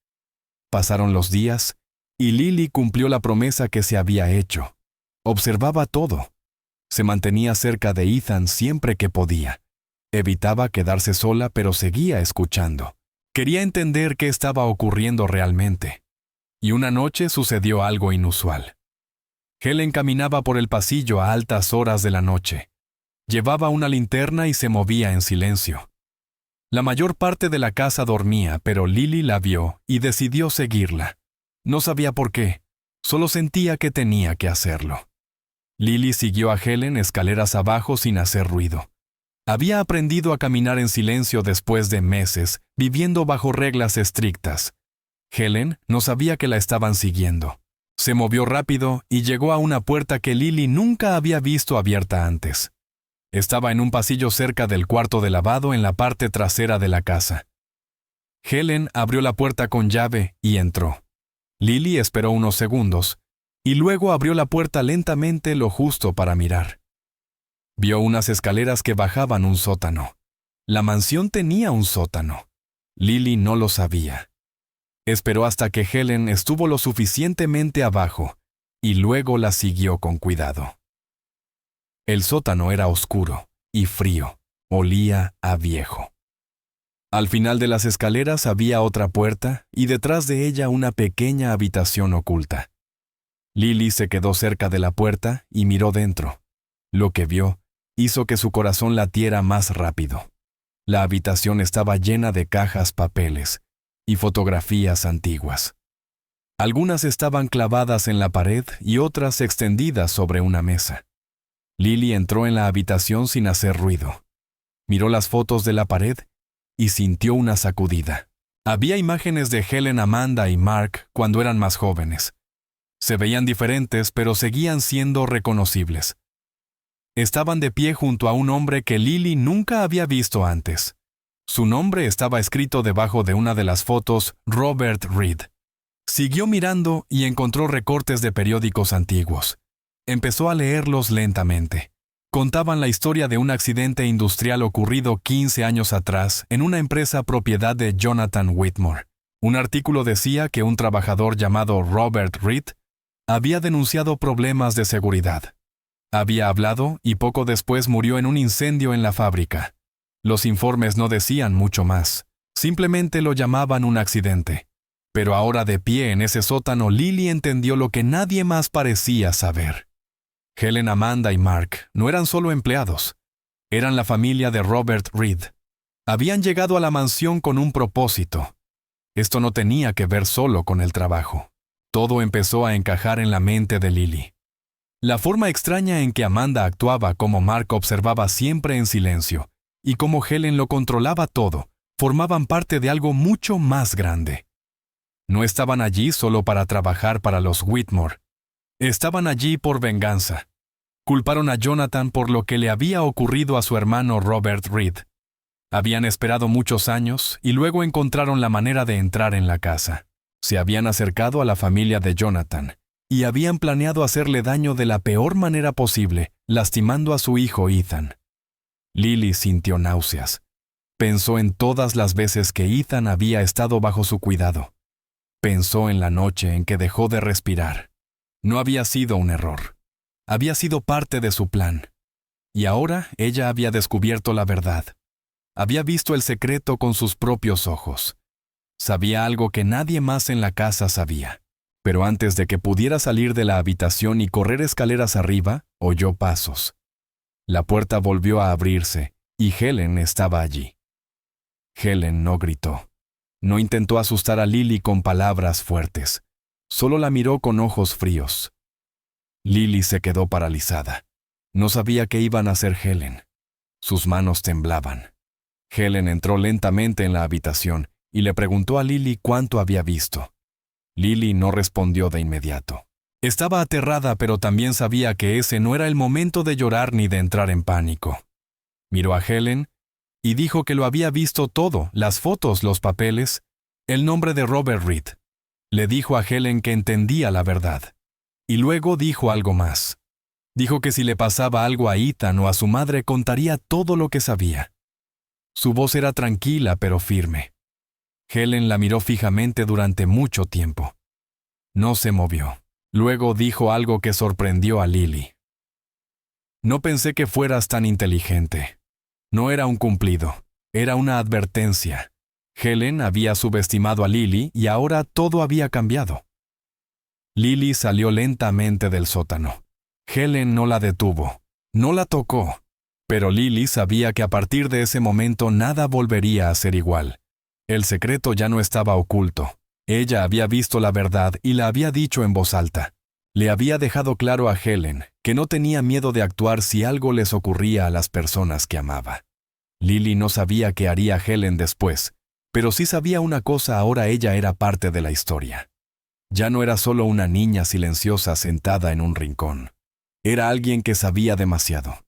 Pasaron los días, y Lily cumplió la promesa que se había hecho. Observaba todo. Se mantenía cerca de Ethan siempre que podía. Evitaba quedarse sola, pero seguía escuchando. Quería entender qué estaba ocurriendo realmente. Y una noche sucedió algo inusual. Helen caminaba por el pasillo a altas horas de la noche. Llevaba una linterna y se movía en silencio. La mayor parte de la casa dormía, pero Lily la vio y decidió seguirla. No sabía por qué, solo sentía que tenía que hacerlo. Lily siguió a Helen escaleras abajo sin hacer ruido. Había aprendido a caminar en silencio después de meses, viviendo bajo reglas estrictas. Helen no sabía que la estaban siguiendo. Se movió rápido y llegó a una puerta que Lily nunca había visto abierta antes. Estaba en un pasillo cerca del cuarto de lavado en la parte trasera de la casa. Helen abrió la puerta con llave y entró. Lily esperó unos segundos y luego abrió la puerta lentamente lo justo para mirar. Vio unas escaleras que bajaban un sótano. La mansión tenía un sótano. Lily no lo sabía. Esperó hasta que Helen estuvo lo suficientemente abajo y luego la siguió con cuidado. El sótano era oscuro y frío, olía a viejo. Al final de las escaleras había otra puerta y detrás de ella una pequeña habitación oculta. Lily se quedó cerca de la puerta y miró dentro. Lo que vio hizo que su corazón latiera más rápido. La habitación estaba llena de cajas, papeles y fotografías antiguas. Algunas estaban clavadas en la pared y otras extendidas sobre una mesa. Lily entró en la habitación sin hacer ruido. Miró las fotos de la pared y sintió una sacudida. Había imágenes de Helen, Amanda y Mark cuando eran más jóvenes. Se veían diferentes, pero seguían siendo reconocibles. Estaban de pie junto a un hombre que Lily nunca había visto antes. Su nombre estaba escrito debajo de una de las fotos, Robert Reed. Siguió mirando y encontró recortes de periódicos antiguos. Empezó a leerlos lentamente. Contaban la historia de un accidente industrial ocurrido 15 años atrás en una empresa propiedad de Jonathan Whitmore. Un artículo decía que un trabajador llamado Robert Reed había denunciado problemas de seguridad. Había hablado y poco después murió en un incendio en la fábrica. Los informes no decían mucho más. Simplemente lo llamaban un accidente. Pero ahora de pie en ese sótano, Lily entendió lo que nadie más parecía saber. Helen, Amanda y Mark no eran solo empleados. Eran la familia de Robert Reed. Habían llegado a la mansión con un propósito. Esto no tenía que ver solo con el trabajo. Todo empezó a encajar en la mente de Lily. La forma extraña en que Amanda actuaba, como Mark observaba siempre en silencio, y como Helen lo controlaba todo, formaban parte de algo mucho más grande. No estaban allí solo para trabajar para los Whitmore. Estaban allí por venganza. Culparon a Jonathan por lo que le había ocurrido a su hermano Robert Reed. Habían esperado muchos años y luego encontraron la manera de entrar en la casa. Se habían acercado a la familia de Jonathan y habían planeado hacerle daño de la peor manera posible, lastimando a su hijo Ethan. Lily sintió náuseas. Pensó en todas las veces que Ethan había estado bajo su cuidado. Pensó en la noche en que dejó de respirar. No había sido un error. Había sido parte de su plan. Y ahora ella había descubierto la verdad. Había visto el secreto con sus propios ojos. Sabía algo que nadie más en la casa sabía. Pero antes de que pudiera salir de la habitación y correr escaleras arriba, oyó pasos. La puerta volvió a abrirse, y Helen estaba allí. Helen no gritó. No intentó asustar a Lily con palabras fuertes. Solo la miró con ojos fríos. Lily se quedó paralizada. No sabía qué iban a hacer Helen. Sus manos temblaban. Helen entró lentamente en la habitación y le preguntó a Lily cuánto había visto. Lily no respondió de inmediato. Estaba aterrada, pero también sabía que ese no era el momento de llorar ni de entrar en pánico. Miró a Helen y dijo que lo había visto todo, las fotos, los papeles, el nombre de Robert Reed. Le dijo a Helen que entendía la verdad. Y luego dijo algo más. Dijo que si le pasaba algo a Ethan o a su madre contaría todo lo que sabía. Su voz era tranquila pero firme. Helen la miró fijamente durante mucho tiempo. No se movió. Luego dijo algo que sorprendió a Lily. No pensé que fueras tan inteligente. No era un cumplido, era una advertencia. Helen había subestimado a Lily y ahora todo había cambiado. Lily salió lentamente del sótano. Helen no la detuvo, no la tocó, pero Lily sabía que a partir de ese momento nada volvería a ser igual. El secreto ya no estaba oculto. Ella había visto la verdad y la había dicho en voz alta. Le había dejado claro a Helen que no tenía miedo de actuar si algo les ocurría a las personas que amaba. Lily no sabía qué haría Helen después, pero sí sabía una cosa: ahora ella era parte de la historia. Ya no era solo una niña silenciosa sentada en un rincón. Era alguien que sabía demasiado.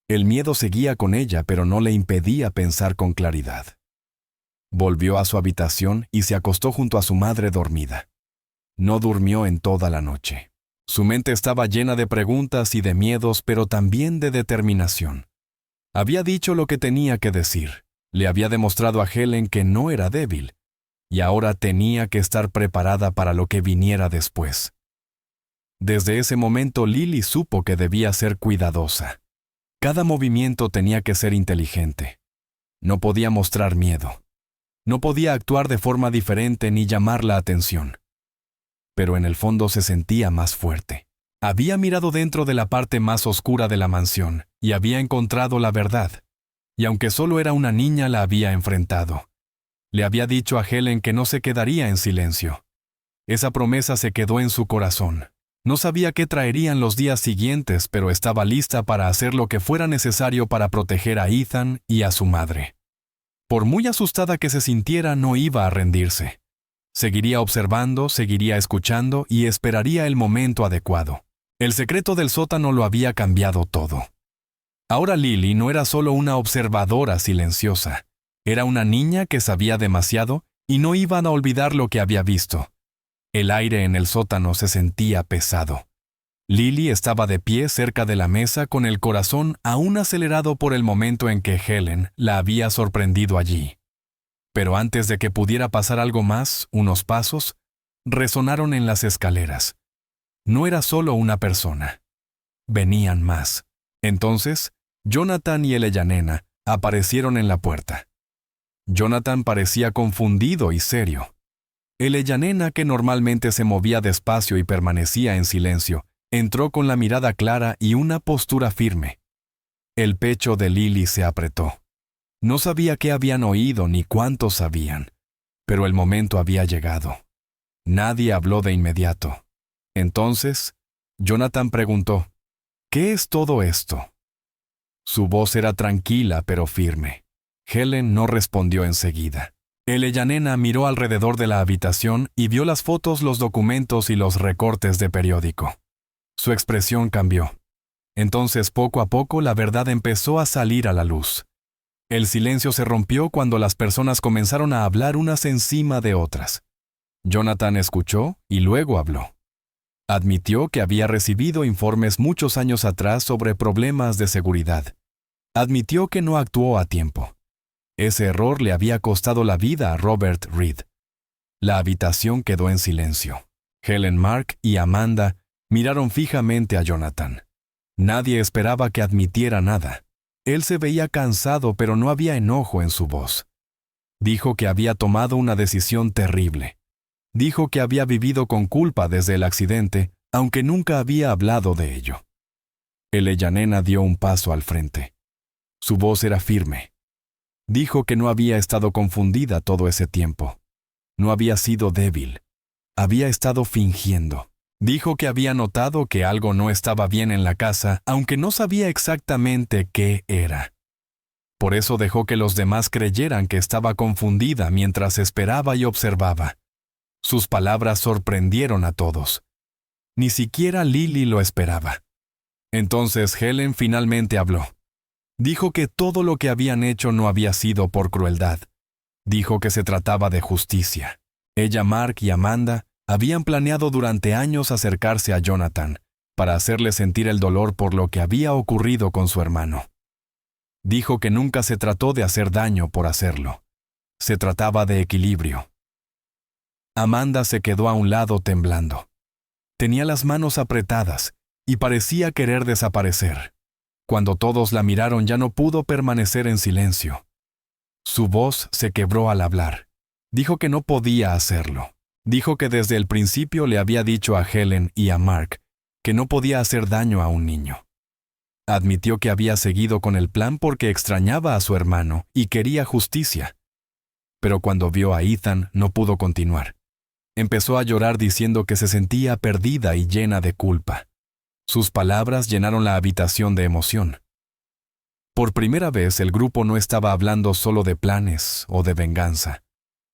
El miedo seguía con ella, pero no le impedía pensar con claridad. Volvió a su habitación y se acostó junto a su madre dormida. No durmió en toda la noche. Su mente estaba llena de preguntas y de miedos, pero también de determinación. Había dicho lo que tenía que decir. Le había demostrado a Helen que no era débil, y ahora tenía que estar preparada para lo que viniera después. Desde ese momento Lily supo que debía ser cuidadosa. Cada movimiento tenía que ser inteligente. No podía mostrar miedo. No podía actuar de forma diferente ni llamar la atención. Pero en el fondo se sentía más fuerte. Había mirado dentro de la parte más oscura de la mansión y había encontrado la verdad. Y aunque solo era una niña, la había enfrentado. Le había dicho a Helen que no se quedaría en silencio. Esa promesa se quedó en su corazón. No sabía qué traerían los días siguientes, pero estaba lista para hacer lo que fuera necesario para proteger a Ethan y a su madre. Por muy asustada que se sintiera, no iba a rendirse. Seguiría observando, seguiría escuchando y esperaría el momento adecuado. El secreto del sótano lo había cambiado todo. Ahora Lily no era solo una observadora silenciosa. Era una niña que sabía demasiado y no iban a olvidar lo que había visto. El aire en el sótano se sentía pesado. Lily estaba de pie cerca de la mesa con el corazón aún acelerado por el momento en que Helen la había sorprendido allí. Pero antes de que pudiera pasar algo más, unos pasos resonaron en las escaleras. No era solo una persona. Venían más. Entonces, Jonathan y Eleyanena aparecieron en la puerta. Jonathan parecía confundido y serio. Eleyanena, que normalmente se movía despacio y permanecía en silencio, entró con la mirada clara y una postura firme. El pecho de Lily se apretó. No sabía qué habían oído ni cuántos sabían, pero el momento había llegado. Nadie habló de inmediato. Entonces, Jonathan preguntó: ¿qué es todo esto? Su voz era tranquila pero firme. Helen no respondió enseguida. Eleyanena miró alrededor de la habitación y vio las fotos, los documentos y los recortes de periódico. Su expresión cambió. Entonces, poco a poco, la verdad empezó a salir a la luz. El silencio se rompió cuando las personas comenzaron a hablar unas encima de otras. Jonathan escuchó y luego habló. Admitió que había recibido informes muchos años atrás sobre problemas de seguridad. Admitió que no actuó a tiempo. Ese error le había costado la vida a Robert Reed. La habitación quedó en silencio. Helen, Mark y Amanda miraron fijamente a Jonathan. Nadie esperaba que admitiera nada. Él se veía cansado, pero no había enojo en su voz. Dijo que había tomado una decisión terrible. Dijo que había vivido con culpa desde el accidente, aunque nunca había hablado de ello. Eleyanena dio un paso al frente. Su voz era firme. Dijo que no había estado confundida todo ese tiempo. No había sido débil. Había estado fingiendo. Dijo que había notado que algo no estaba bien en la casa, aunque no sabía exactamente qué era. Por eso dejó que los demás creyeran que estaba confundida mientras esperaba y observaba. Sus palabras sorprendieron a todos. Ni siquiera Lily lo esperaba. Entonces Helen finalmente habló. Dijo que todo lo que habían hecho no había sido por crueldad. Dijo que se trataba de justicia. Ella, Mark y Amanda habían planeado durante años acercarse a Jonathan para hacerle sentir el dolor por lo que había ocurrido con su hermano. Dijo que nunca se trató de hacer daño por hacerlo. Se trataba de equilibrio. Amanda se quedó a un lado temblando. Tenía las manos apretadas y parecía querer desaparecer. Cuando todos la miraron ya no pudo permanecer en silencio. Su voz se quebró al hablar. Dijo que no podía hacerlo. Dijo que desde el principio le había dicho a Helen y a Mark que no podía hacer daño a un niño. Admitió que había seguido con el plan porque extrañaba a su hermano y quería justicia. Pero cuando vio a Ethan no pudo continuar. Empezó a llorar diciendo que se sentía perdida y llena de culpa. Sus palabras llenaron la habitación de emoción. Por primera vez el grupo no estaba hablando solo de planes o de venganza.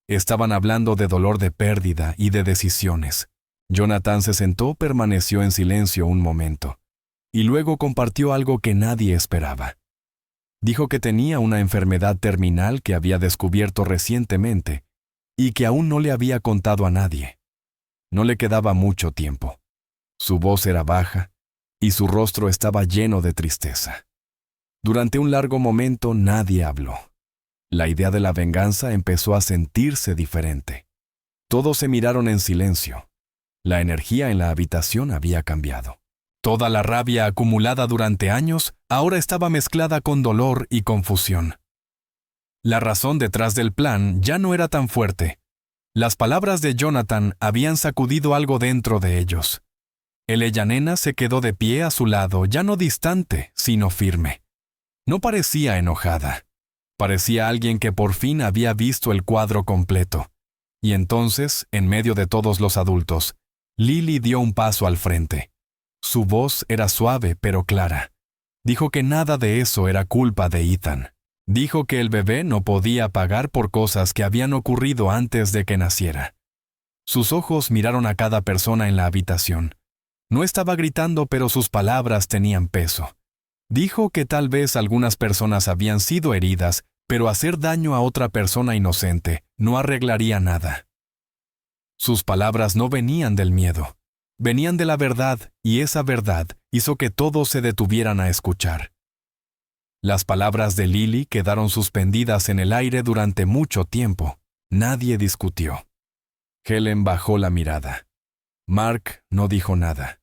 Estaban hablando de dolor de pérdida y de decisiones. Jonathan se sentó, permaneció en silencio un momento, y luego compartió algo que nadie esperaba. Dijo que tenía una enfermedad terminal que había descubierto recientemente y que aún no le había contado a nadie. No le quedaba mucho tiempo. Su voz era baja y su rostro estaba lleno de tristeza. Durante un largo momento nadie habló. La idea de la venganza empezó a sentirse diferente. Todos se miraron en silencio. La energía en la habitación había cambiado. Toda la rabia acumulada durante años ahora estaba mezclada con dolor y confusión. La razón detrás del plan ya no era tan fuerte. Las palabras de Jonathan habían sacudido algo dentro de ellos. Eleyanena se quedó de pie a su lado, ya no distante, sino firme. No parecía enojada. Parecía alguien que por fin había visto el cuadro completo. Y entonces, en medio de todos los adultos, Lily dio un paso al frente. Su voz era suave pero clara. Dijo que nada de eso era culpa de Ethan. Dijo que el bebé no podía pagar por cosas que habían ocurrido antes de que naciera. Sus ojos miraron a cada persona en la habitación. No estaba gritando, pero sus palabras tenían peso. Dijo que tal vez algunas personas habían sido heridas, pero hacer daño a otra persona inocente no arreglaría nada. Sus palabras no venían del miedo. Venían de la verdad, y esa verdad hizo que todos se detuvieran a escuchar. Las palabras de Lily quedaron suspendidas en el aire durante mucho tiempo. Nadie discutió. Helen bajó la mirada. Mark no dijo nada.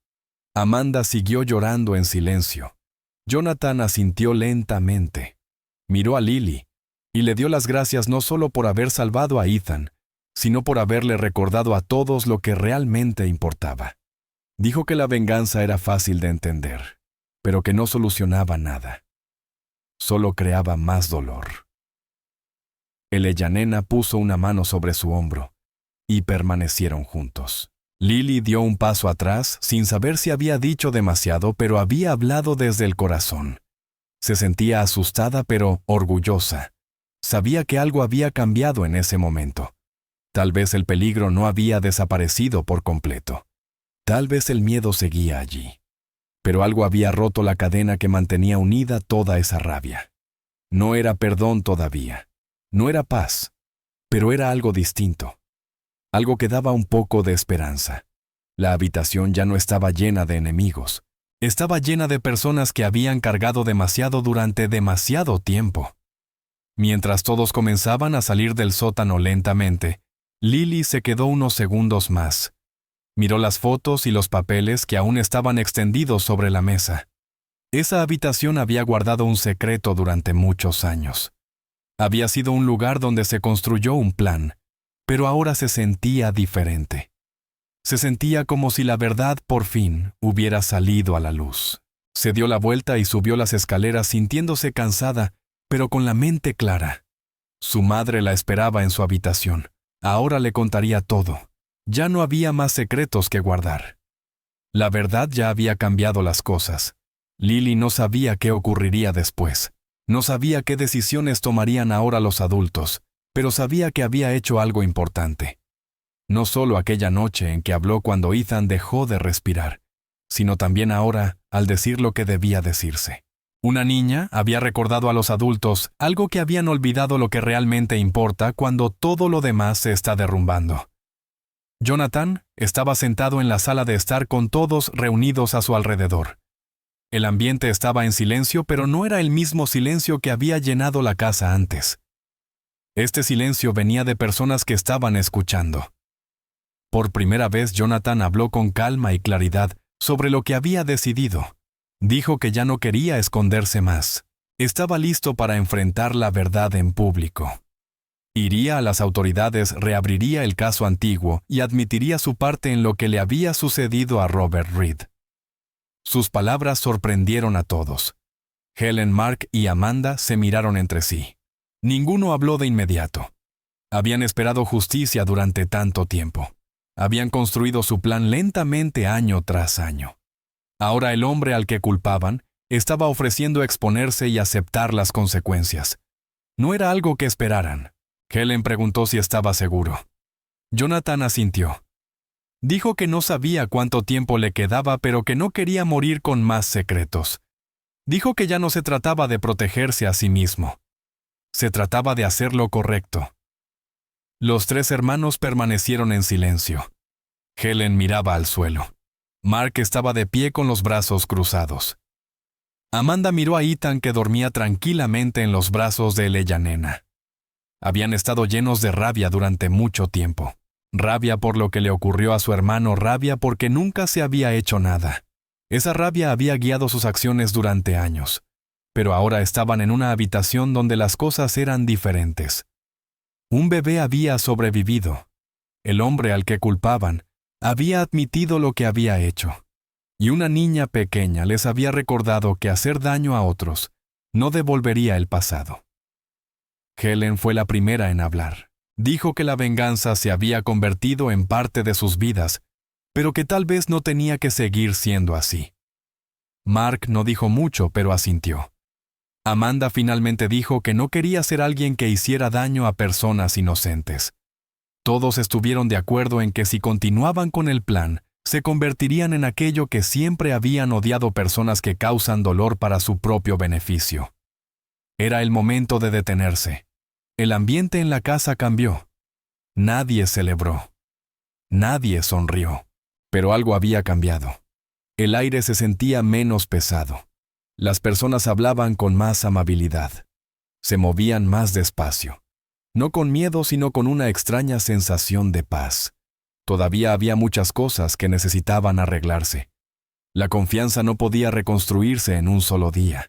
Amanda siguió llorando en silencio. Jonathan asintió lentamente. Miró a Lily y le dio las gracias no solo por haber salvado a Ethan, sino por haberle recordado a todos lo que realmente importaba. Dijo que la venganza era fácil de entender, pero que no solucionaba nada. Solo creaba más dolor. Eleyanena puso una mano sobre su hombro y permanecieron juntos. Lily dio un paso atrás sin saber si había dicho demasiado, pero había hablado desde el corazón. Se sentía asustada pero orgullosa. Sabía que algo había cambiado en ese momento. Tal vez el peligro no había desaparecido por completo. Tal vez el miedo seguía allí. Pero algo había roto la cadena que mantenía unida toda esa rabia. No era perdón todavía. No era paz. Pero era algo distinto. Algo que daba un poco de esperanza. La habitación ya no estaba llena de enemigos. Estaba llena de personas que habían cargado demasiado durante demasiado tiempo. Mientras todos comenzaban a salir del sótano lentamente, Lily se quedó unos segundos más. Miró las fotos y los papeles que aún estaban extendidos sobre la mesa. Esa habitación había guardado un secreto durante muchos años. Había sido un lugar donde se construyó un plan, pero ahora se sentía diferente. Se sentía como si la verdad por fin hubiera salido a la luz. Se dio la vuelta y subió las escaleras sintiéndose cansada, pero con la mente clara. Su madre la esperaba en su habitación. Ahora le contaría todo. Ya no había más secretos que guardar. La verdad ya había cambiado las cosas. Lily no sabía qué ocurriría después. No sabía qué decisiones tomarían ahora los adultos, pero sabía que había hecho algo importante. No solo aquella noche en que habló cuando Ethan dejó de respirar, sino también ahora al decir lo que debía decirse. Una niña había recordado a los adultos algo que habían olvidado, lo que realmente importa cuando todo lo demás se está derrumbando. Jonathan estaba sentado en la sala de estar con todos reunidos a su alrededor. El ambiente estaba en silencio, pero no era el mismo silencio que había llenado la casa antes. Este silencio venía de personas que estaban escuchando. Por primera vez Jonathan habló con calma y claridad sobre lo que había decidido. Dijo que ya no quería esconderse más. Estaba listo para enfrentar la verdad en público. Iría a las autoridades, reabriría el caso antiguo y admitiría su parte en lo que le había sucedido a Robert Reed. Sus palabras sorprendieron a todos. Helen, Mark y Amanda se miraron entre sí. Ninguno habló de inmediato. Habían esperado justicia durante tanto tiempo. Habían construido su plan lentamente año tras año. Ahora el hombre al que culpaban estaba ofreciendo exponerse y aceptar las consecuencias. No era algo que esperaran. Helen preguntó si estaba seguro. Jonathan asintió. Dijo que no sabía cuánto tiempo le quedaba, pero que no quería morir con más secretos. Dijo que ya no se trataba de protegerse a sí mismo. Se trataba de hacer lo correcto. Los tres hermanos permanecieron en silencio. Helen miraba al suelo. Mark estaba de pie con los brazos cruzados. Amanda miró a Ethan, que dormía tranquilamente en los brazos de ella nena. Habían estado llenos de rabia durante mucho tiempo. Rabia por lo que le ocurrió a su hermano, rabia porque nunca se había hecho nada. Esa rabia había guiado sus acciones durante años. Pero ahora estaban en una habitación donde las cosas eran diferentes. Un bebé había sobrevivido. El hombre al que culpaban había admitido lo que había hecho. Y una niña pequeña les había recordado que hacer daño a otros no devolvería el pasado. Helen fue la primera en hablar. Dijo que la venganza se había convertido en parte de sus vidas, pero que tal vez no tenía que seguir siendo así. Mark no dijo mucho, pero asintió. Amanda finalmente dijo que no quería ser alguien que hiciera daño a personas inocentes. Todos estuvieron de acuerdo en que si continuaban con el plan, se convertirían en aquello que siempre habían odiado: personas que causan dolor para su propio beneficio. Era el momento de detenerse. El ambiente en la casa cambió. Nadie celebró. Nadie sonrió. Pero algo había cambiado. El aire se sentía menos pesado. Las personas hablaban con más amabilidad. Se movían más despacio. No con miedo, sino con una extraña sensación de paz. Todavía había muchas cosas que necesitaban arreglarse. La confianza no podía reconstruirse en un solo día.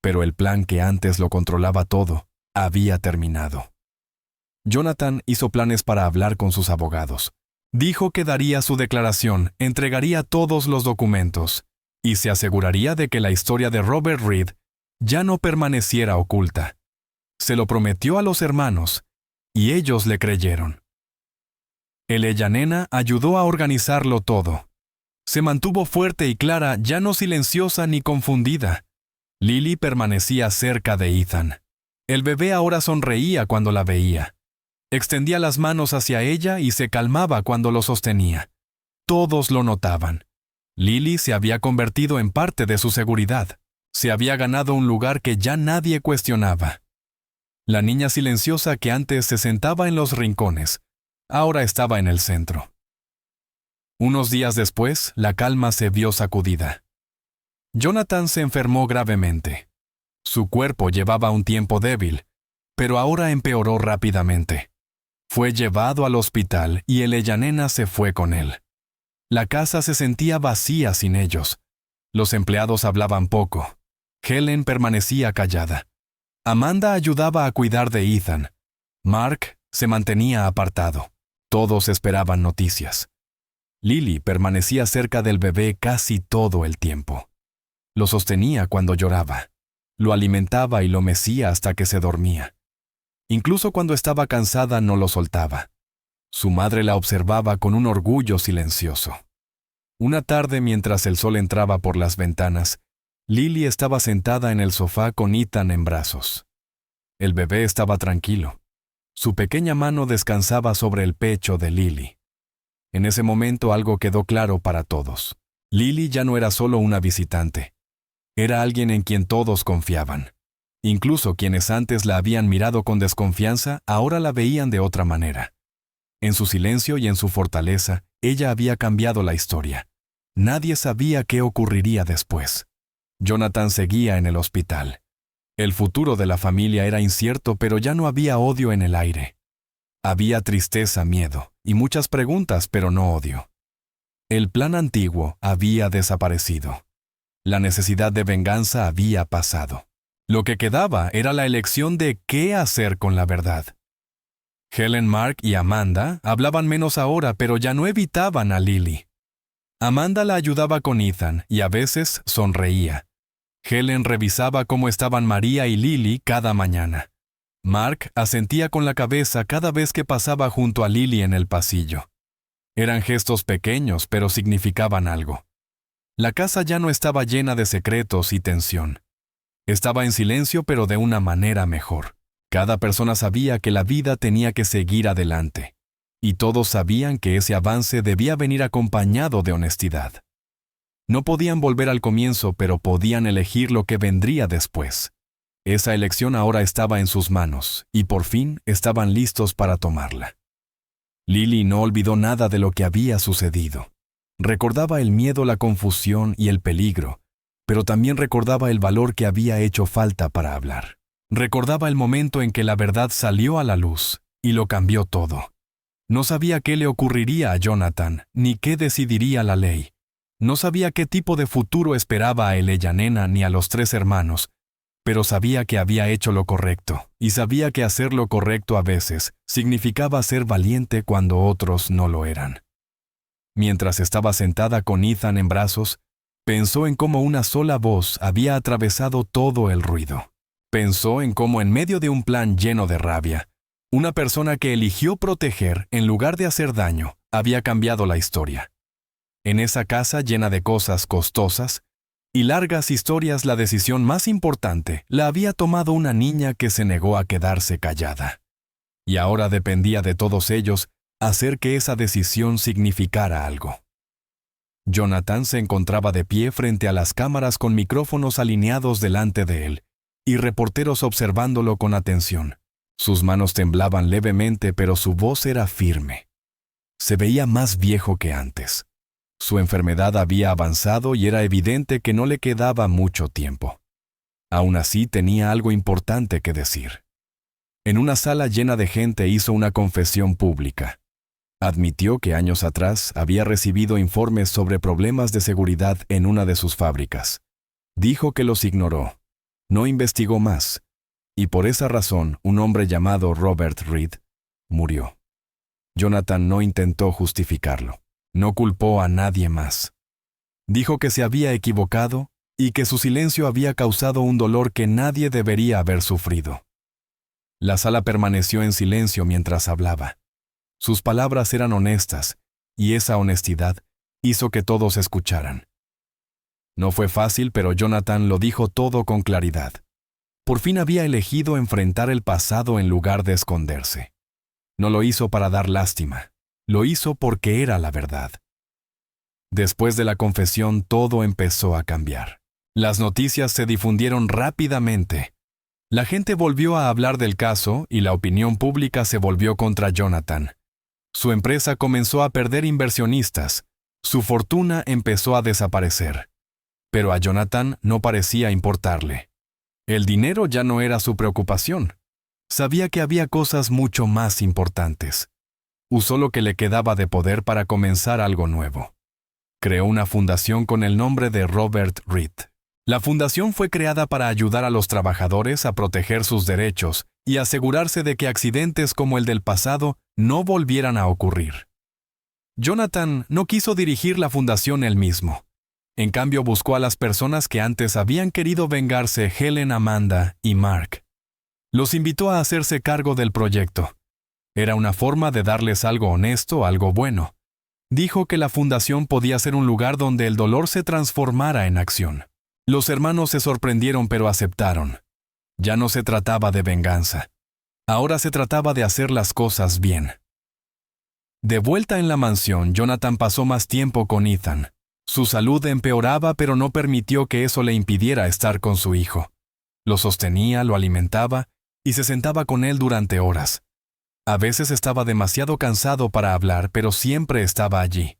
Pero el plan que antes lo controlaba todo había terminado. Jonathan hizo planes para hablar con sus abogados. Dijo que daría su declaración, entregaría todos los documentos y se aseguraría de que la historia de Robert Reed ya no permaneciera oculta. Se lo prometió a los hermanos y ellos le creyeron. Ella nena ayudó a organizarlo todo. Se mantuvo fuerte y clara, ya no silenciosa ni confundida. Lily permanecía cerca de Ethan. El bebé ahora sonreía cuando la veía. Extendía las manos hacia ella y se calmaba cuando lo sostenía. Todos lo notaban. Lily se había convertido en parte de su seguridad. Se había ganado un lugar que ya nadie cuestionaba. La niña silenciosa que antes se sentaba en los rincones, ahora estaba en el centro. Unos días después, la calma se vio sacudida. Jonathan se enfermó gravemente. Su cuerpo llevaba un tiempo débil, pero ahora empeoró rápidamente. Fue llevado al hospital y ella nena se fue con él. La casa se sentía vacía sin ellos. Los empleados hablaban poco. Helen permanecía callada. Amanda ayudaba a cuidar de Ethan. Mark se mantenía apartado. Todos esperaban noticias. Lily permanecía cerca del bebé casi todo el tiempo. Lo sostenía cuando lloraba. Lo alimentaba y lo mecía hasta que se dormía. Incluso cuando estaba cansada no lo soltaba. Su madre la observaba con un orgullo silencioso. Una tarde, mientras el sol entraba por las ventanas, Lily estaba sentada en el sofá con Ethan en brazos. El bebé estaba tranquilo. Su pequeña mano descansaba sobre el pecho de Lily. En ese momento algo quedó claro para todos. Lily ya no era solo una visitante. Era alguien en quien todos confiaban. Incluso quienes antes la habían mirado con desconfianza, ahora la veían de otra manera. En su silencio y en su fortaleza, ella había cambiado la historia. Nadie sabía qué ocurriría después. Jonathan seguía en el hospital. El futuro de la familia era incierto, pero ya no había odio en el aire. Había tristeza, miedo y muchas preguntas, pero no odio. El plan antiguo había desaparecido. La necesidad de venganza había pasado. Lo que quedaba era la elección de qué hacer con la verdad. Helen, Mark y Amanda hablaban menos ahora, pero ya no evitaban a Lily. Amanda la ayudaba con Ethan y a veces sonreía. Helen revisaba cómo estaban María y Lily cada mañana. Mark asentía con la cabeza cada vez que pasaba junto a Lily en el pasillo. Eran gestos pequeños, pero significaban algo. La casa ya no estaba llena de secretos y tensión. Estaba en silencio, pero de una manera mejor. Cada persona sabía que la vida tenía que seguir adelante. Y todos sabían que ese avance debía venir acompañado de honestidad. No podían volver al comienzo, pero podían elegir lo que vendría después. Esa elección ahora estaba en sus manos, y por fin estaban listos para tomarla. Lily no olvidó nada de lo que había sucedido. Recordaba el miedo, la confusión y el peligro, pero también recordaba el valor que había hecho falta para hablar. Recordaba el momento en que la verdad salió a la luz, y lo cambió todo. No sabía qué le ocurriría a Jonathan, ni qué decidiría la ley. No sabía qué tipo de futuro esperaba a Eleyanena ni a los 3 hermanos, pero sabía que había hecho lo correcto, y sabía que hacer lo correcto a veces significaba ser valiente cuando otros no lo eran. Mientras estaba sentada con Ethan en brazos, pensó en cómo una sola voz había atravesado todo el ruido. Pensó en cómo en medio de un plan lleno de rabia, una persona que eligió proteger en lugar de hacer daño había cambiado la historia. En esa casa llena de cosas costosas y largas historias, la decisión más importante la había tomado una niña que se negó a quedarse callada. Y ahora dependía de todos ellos hacer que esa decisión significara algo. Jonathan se encontraba de pie frente a las cámaras con micrófonos alineados delante de él y reporteros observándolo con atención. Sus manos temblaban levemente, pero su voz era firme. Se veía más viejo que antes. Su enfermedad había avanzado y era evidente que no le quedaba mucho tiempo. Aún así, tenía algo importante que decir. En una sala llena de gente hizo una confesión pública. Admitió que años atrás había recibido informes sobre problemas de seguridad en una de sus fábricas. Dijo que los ignoró. No investigó más. Y por esa razón, un hombre llamado Robert Reed murió. Jonathan no intentó justificarlo. No culpó a nadie más. Dijo que se había equivocado y que su silencio había causado un dolor que nadie debería haber sufrido. La sala permaneció en silencio mientras hablaba. Sus palabras eran honestas, y esa honestidad hizo que todos escucharan. No fue fácil, pero Jonathan lo dijo todo con claridad. Por fin había elegido enfrentar el pasado en lugar de esconderse. No lo hizo para dar lástima. Lo hizo porque era la verdad. Después de la confesión, todo empezó a cambiar. Las noticias se difundieron rápidamente. La gente volvió a hablar del caso y la opinión pública se volvió contra Jonathan. Su empresa comenzó a perder inversionistas. Su fortuna empezó a desaparecer. Pero a Jonathan no parecía importarle. El dinero ya no era su preocupación. Sabía que había cosas mucho más importantes. Usó lo que le quedaba de poder para comenzar algo nuevo. Creó una fundación con el nombre de Robert Reed. La fundación fue creada para ayudar a los trabajadores a proteger sus derechos y asegurarse de que accidentes como el del pasado no volvieran a ocurrir. Jonathan no quiso dirigir la fundación él mismo. En cambio, buscó a las personas que antes habían querido vengarse, Helen, Amanda y Mark. Los invitó a hacerse cargo del proyecto. Era una forma de darles algo honesto, algo bueno. Dijo que la fundación podía ser un lugar donde el dolor se transformara en acción. Los hermanos se sorprendieron, pero aceptaron. Ya no se trataba de venganza. Ahora se trataba de hacer las cosas bien. De vuelta en la mansión, Jonathan pasó más tiempo con Ethan. Su salud empeoraba, pero no permitió que eso le impidiera estar con su hijo. Lo sostenía, lo alimentaba y se sentaba con él durante horas. A veces estaba demasiado cansado para hablar, pero siempre estaba allí.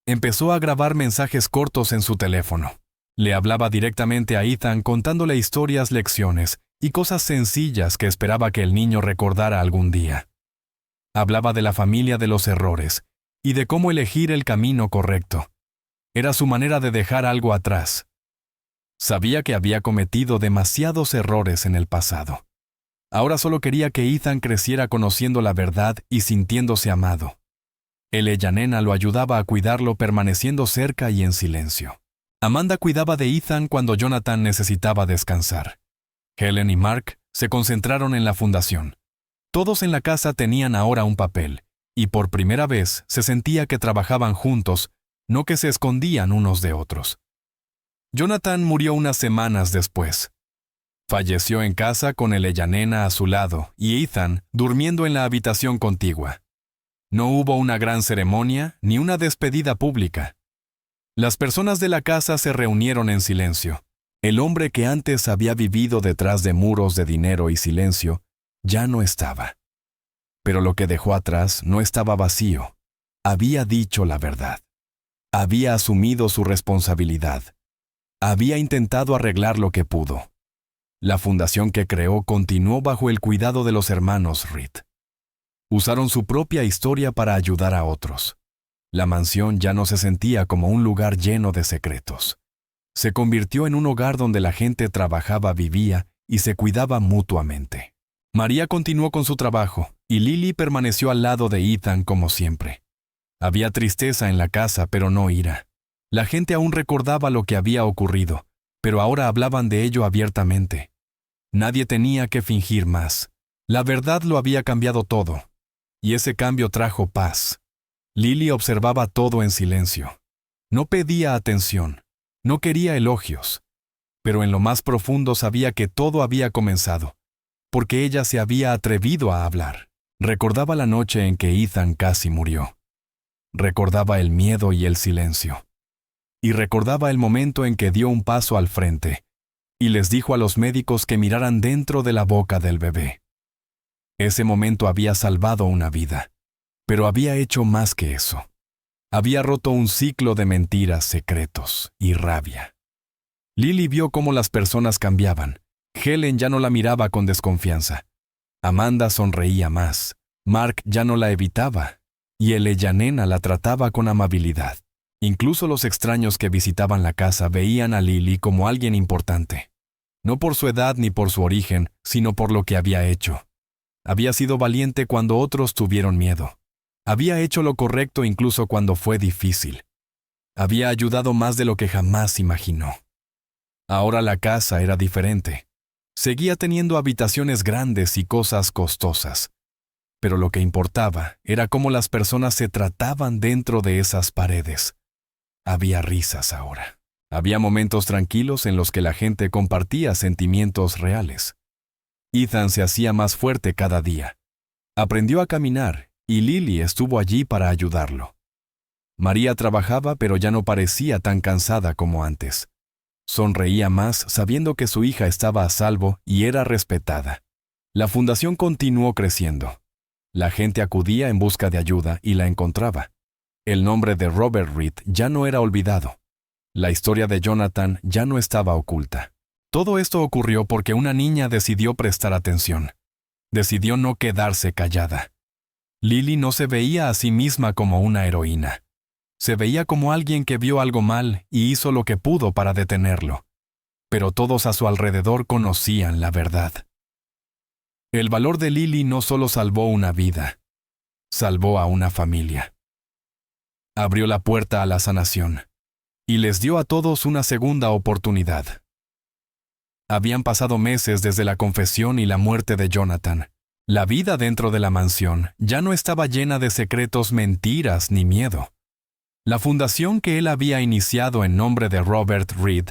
Empezó a grabar mensajes cortos en su teléfono. Le hablaba directamente a Ethan contándole historias, lecciones y cosas sencillas que esperaba que el niño recordara algún día. Hablaba de la familia, de los errores y de cómo elegir el camino correcto. Era su manera de dejar algo atrás. Sabía que había cometido demasiados errores en el pasado. Ahora solo quería que Ethan creciera conociendo la verdad y sintiéndose amado. Nena lo ayudaba a cuidarlo permaneciendo cerca y en silencio. Amanda cuidaba de Ethan cuando Jonathan necesitaba descansar. Helen y Mark se concentraron en la fundación. Todos en la casa tenían ahora un papel, y por primera vez se sentía que trabajaban juntos, no que se escondían unos de otros. Jonathan murió unas semanas después. Falleció en casa con Nena a su lado y Ethan durmiendo en la habitación contigua. No hubo una gran ceremonia ni una despedida pública. Las personas de la casa se reunieron en silencio. El hombre que antes había vivido detrás de muros de dinero y silencio ya no estaba. Pero lo que dejó atrás no estaba vacío. Había dicho la verdad. Había asumido su responsabilidad. Había intentado arreglar lo que pudo. La fundación que creó continuó bajo el cuidado de los hermanos Reed. Usaron su propia historia para ayudar a otros. La mansión ya no se sentía como un lugar lleno de secretos. Se convirtió en un hogar donde la gente trabajaba, vivía y se cuidaba mutuamente. María continuó con su trabajo y Lily permaneció al lado de Ethan como siempre. Había tristeza en la casa, pero no ira. La gente aún recordaba lo que había ocurrido, pero ahora hablaban de ello abiertamente. Nadie tenía que fingir más. La verdad lo había cambiado todo, y ese cambio trajo paz. Lily observaba todo en silencio. No pedía atención, no quería elogios, pero en lo más profundo sabía que todo había comenzado, porque ella se había atrevido a hablar. Recordaba la noche en que Ethan casi murió. Recordaba el miedo y el silencio. Y recordaba el momento en que dio un paso al frente y les dijo a los médicos que miraran dentro de la boca del bebé. Ese momento había salvado una vida, pero había hecho más que eso. Había roto un ciclo de mentiras, secretos y rabia. Lily vio cómo las personas cambiaban. Helen ya no la miraba con desconfianza. Amanda sonreía más. Mark ya no la evitaba. Y Nena la trataba con amabilidad. Incluso los extraños que visitaban la casa veían a Lily como alguien importante. No por su edad ni por su origen, sino por lo que había hecho. Había sido valiente cuando otros tuvieron miedo. Había hecho lo correcto incluso cuando fue difícil. Había ayudado más de lo que jamás imaginó. Ahora la casa era diferente. Seguía teniendo habitaciones grandes y cosas costosas. Pero lo que importaba era cómo las personas se trataban dentro de esas paredes. Había risas ahora. Había momentos tranquilos en los que la gente compartía sentimientos reales. Ethan se hacía más fuerte cada día. Aprendió a caminar y Lily estuvo allí para ayudarlo. María trabajaba, pero ya no parecía tan cansada como antes. Sonreía más sabiendo que su hija estaba a salvo y era respetada. La fundación continuó creciendo. La gente acudía en busca de ayuda y la encontraba. El nombre de Robert Reed ya no era olvidado. La historia de Jonathan ya no estaba oculta. Todo esto ocurrió porque una niña decidió prestar atención. Decidió no quedarse callada. Lily no se veía a sí misma como una heroína. Se veía como alguien que vio algo mal y hizo lo que pudo para detenerlo. Pero todos a su alrededor conocían la verdad. El valor de Lily no solo salvó una vida, salvó a una familia. Abrió la puerta a la sanación. y les dio a todos una segunda oportunidad. Habían pasado meses desde la confesión y la muerte de Jonathan. La vida dentro de la mansión ya no estaba llena de secretos, mentiras ni miedo. La fundación que él había iniciado en nombre de Robert Reed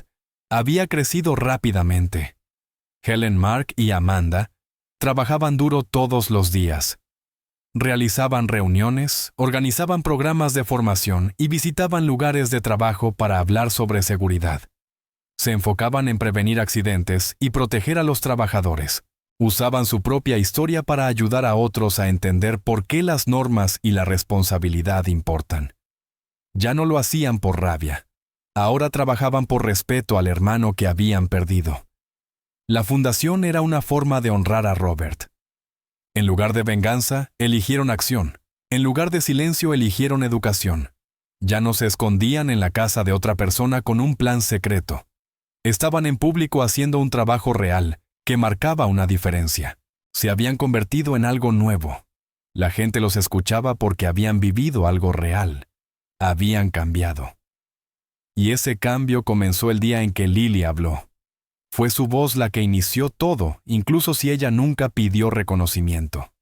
había crecido rápidamente. Helen, Mark y Amanda trabajaban duro todos los días. Realizaban reuniones, organizaban programas de formación y visitaban lugares de trabajo para hablar sobre seguridad. Se enfocaban en prevenir accidentes y proteger a los trabajadores. Usaban su propia historia para ayudar a otros a entender por qué las normas y la responsabilidad importan. Ya no lo hacían por rabia. Ahora trabajaban por respeto al hermano que habían perdido. La fundación era una forma de honrar a Robert. En lugar de venganza, eligieron acción. En lugar de silencio, eligieron educación. Ya no se escondían en la casa de otra persona con un plan secreto. Estaban en público haciendo un trabajo real, que marcaba una diferencia. Se habían convertido en algo nuevo. La gente los escuchaba porque habían vivido algo real. Habían cambiado. Y ese cambio comenzó el día en que Lily habló. Fue su voz la que inició todo, incluso si ella nunca pidió reconocimiento.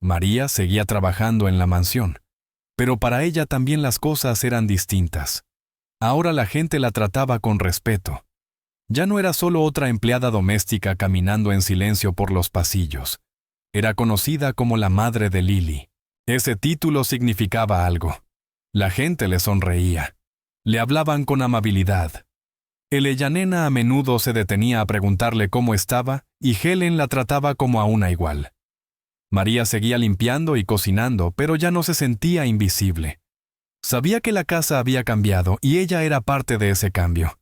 María seguía trabajando en la mansión, pero para ella también las cosas eran distintas. Ahora la gente la trataba con respeto. Ya no era solo otra empleada doméstica caminando en silencio por los pasillos. Era conocida como la madre de Lily. Ese título significaba algo. La gente le sonreía. Le hablaban con amabilidad. Eleyanena a menudo se detenía a preguntarle cómo estaba y Helen la trataba como a una igual. María seguía limpiando y cocinando, pero ya no se sentía invisible. Sabía que la casa había cambiado y ella era parte de ese cambio.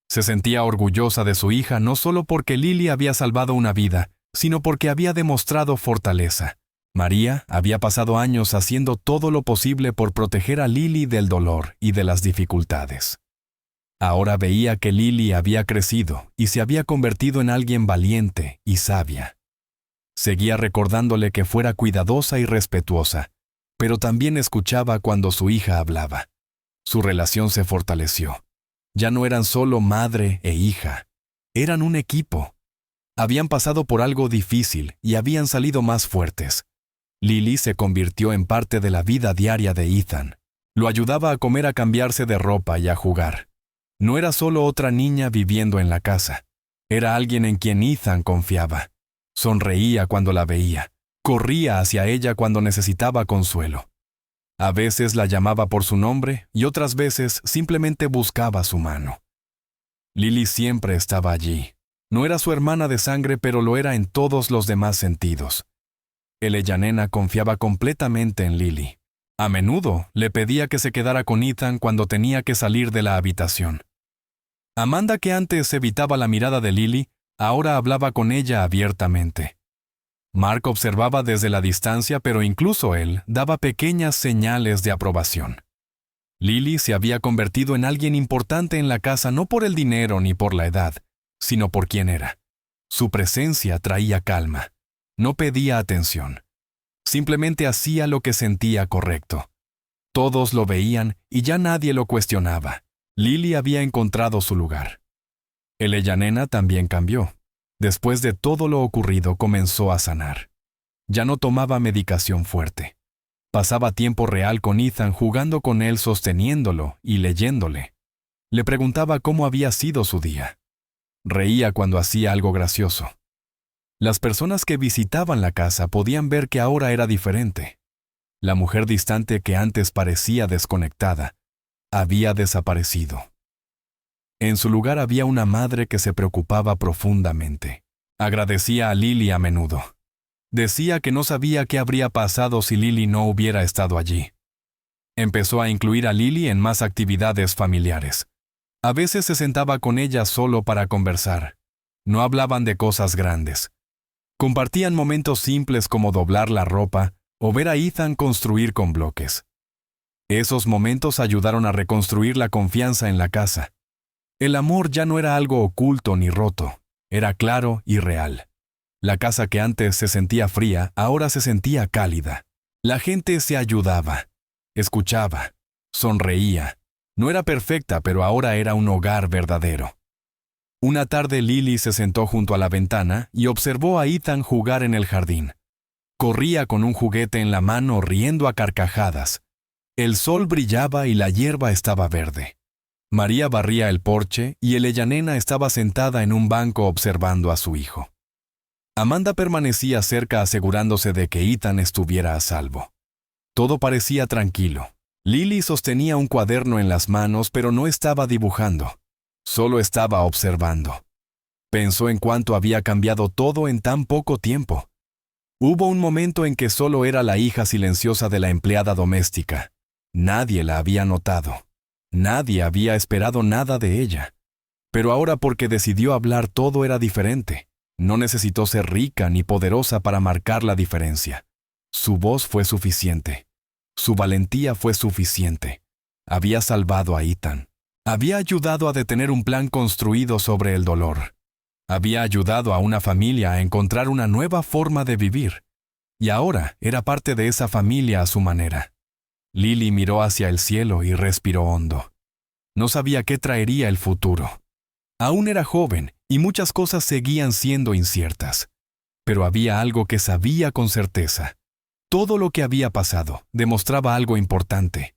Se sentía orgullosa de su hija no solo porque Lily había salvado una vida, sino porque había demostrado fortaleza. María había pasado años haciendo todo lo posible por proteger a Lily del dolor y de las dificultades. Ahora veía que Lily había crecido y se había convertido en alguien valiente y sabia. Seguía recordándole que fuera cuidadosa y respetuosa, pero también escuchaba cuando su hija hablaba. Su relación se fortaleció. Ya no eran solo madre e hija, eran un equipo. Habían pasado por algo difícil y habían salido más fuertes. Lily se convirtió en parte de la vida diaria de Ethan. Lo ayudaba a comer, a cambiarse de ropa y a jugar. No era solo otra niña viviendo en la casa. Era alguien en quien Ethan confiaba. Sonreía cuando la veía. Corría hacia ella cuando necesitaba consuelo. A veces la llamaba por su nombre y otras veces simplemente buscaba su mano. Lily siempre estaba allí. No era su hermana de sangre, pero lo era en todos los demás sentidos. Eleyanena confiaba completamente en Lily. A menudo le pedía que se quedara con Ethan cuando tenía que salir de la habitación. Amanda, que antes evitaba la mirada de Lily, ahora hablaba con ella abiertamente. Mark observaba desde la distancia, pero incluso él daba pequeñas señales de aprobación. Lily se había convertido en alguien importante en la casa no por el dinero ni por la edad, sino por quién era. Su presencia traía calma. No pedía atención. Simplemente hacía lo que sentía correcto. Todos lo veían y ya nadie lo cuestionaba. Lily había encontrado su lugar. Eleyanena también cambió. Después de todo lo ocurrido, comenzó a sanar. Ya no tomaba medicación fuerte. Pasaba tiempo real con Ethan, jugando con él, sosteniéndolo y leyéndole. Le preguntaba cómo había sido su día. Reía cuando hacía algo gracioso. Las personas que visitaban la casa podían ver que ahora era diferente. La mujer distante que antes parecía desconectada había desaparecido. En su lugar había una madre que se preocupaba profundamente. Agradecía a Lily a menudo. Decía que no sabía qué habría pasado si Lily no hubiera estado allí. Empezó a incluir a Lily en más actividades familiares. A veces se sentaba con ella solo para conversar. No hablaban de cosas grandes. Compartían momentos simples como doblar la ropa o ver a Ethan construir con bloques. Esos momentos ayudaron a reconstruir la confianza en la casa. El amor ya no era algo oculto ni roto, era claro y real. La casa que antes se sentía fría, ahora se sentía cálida. La gente se ayudaba, escuchaba, sonreía, No era perfecta, pero ahora era un hogar verdadero. Una tarde Lily se sentó junto a la ventana y observó a Ethan jugar en el jardín. Corría con un juguete en la mano riendo a carcajadas. El sol brillaba y la hierba estaba verde. María barría el porche y Ella Nena estaba sentada en un banco observando a su hijo. Amanda permanecía cerca asegurándose de que Ethan estuviera a salvo. Todo parecía tranquilo. Lily sostenía un cuaderno en las manos, pero no estaba dibujando. Solo estaba observando. Pensó en cuánto había cambiado todo en tan poco tiempo. Hubo un momento en que solo era la hija silenciosa de la empleada doméstica. Nadie la había notado. Nadie había esperado nada de ella. Pero ahora, porque decidió hablar, todo era diferente. No necesitó ser rica ni poderosa para marcar la diferencia. Su voz fue suficiente. Su valentía fue suficiente. Había salvado a Ethan. Había ayudado a detener un plan construido sobre el dolor. Había ayudado a una familia a encontrar una nueva forma de vivir. Y ahora era parte de esa familia a su manera. Lily miró hacia el cielo y respiró hondo. No sabía qué traería el futuro. Aún era joven y muchas cosas seguían siendo inciertas. Pero había algo que sabía con certeza. Todo lo que había pasado demostraba algo importante.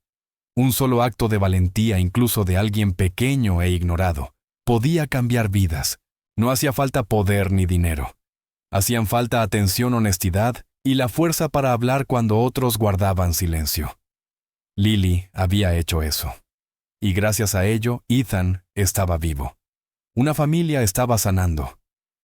Un solo acto de valentía, incluso de alguien pequeño e ignorado, podía cambiar vidas. No hacía falta poder ni dinero. Hacían falta atención, honestidad y la fuerza para hablar cuando otros guardaban silencio. Lily había hecho eso. Y gracias a ello, Ethan estaba vivo. Una familia estaba sanando.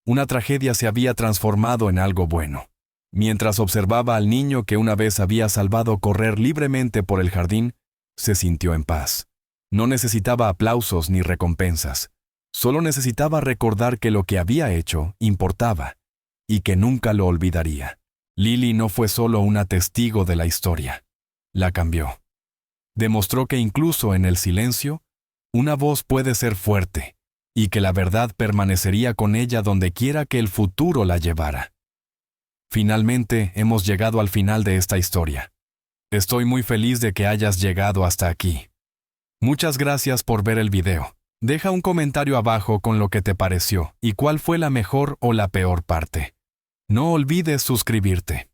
Una tragedia se había transformado en algo bueno. Mientras observaba al niño que una vez había salvado correr libremente por el jardín, se sintió en paz. No necesitaba aplausos ni recompensas. Solo necesitaba recordar que lo que había hecho importaba y que nunca lo olvidaría. Lily no fue solo una testigo de la historia. La cambió. Demostró que incluso en el silencio, una voz puede ser fuerte y que la verdad permanecería con ella donde quiera que el futuro la llevara. Finalmente, hemos llegado al final de esta historia. Estoy muy feliz de que hayas llegado hasta aquí. Muchas gracias por ver el video. Deja un comentario abajo con lo que te pareció y cuál fue la mejor o la peor parte. No olvides suscribirte.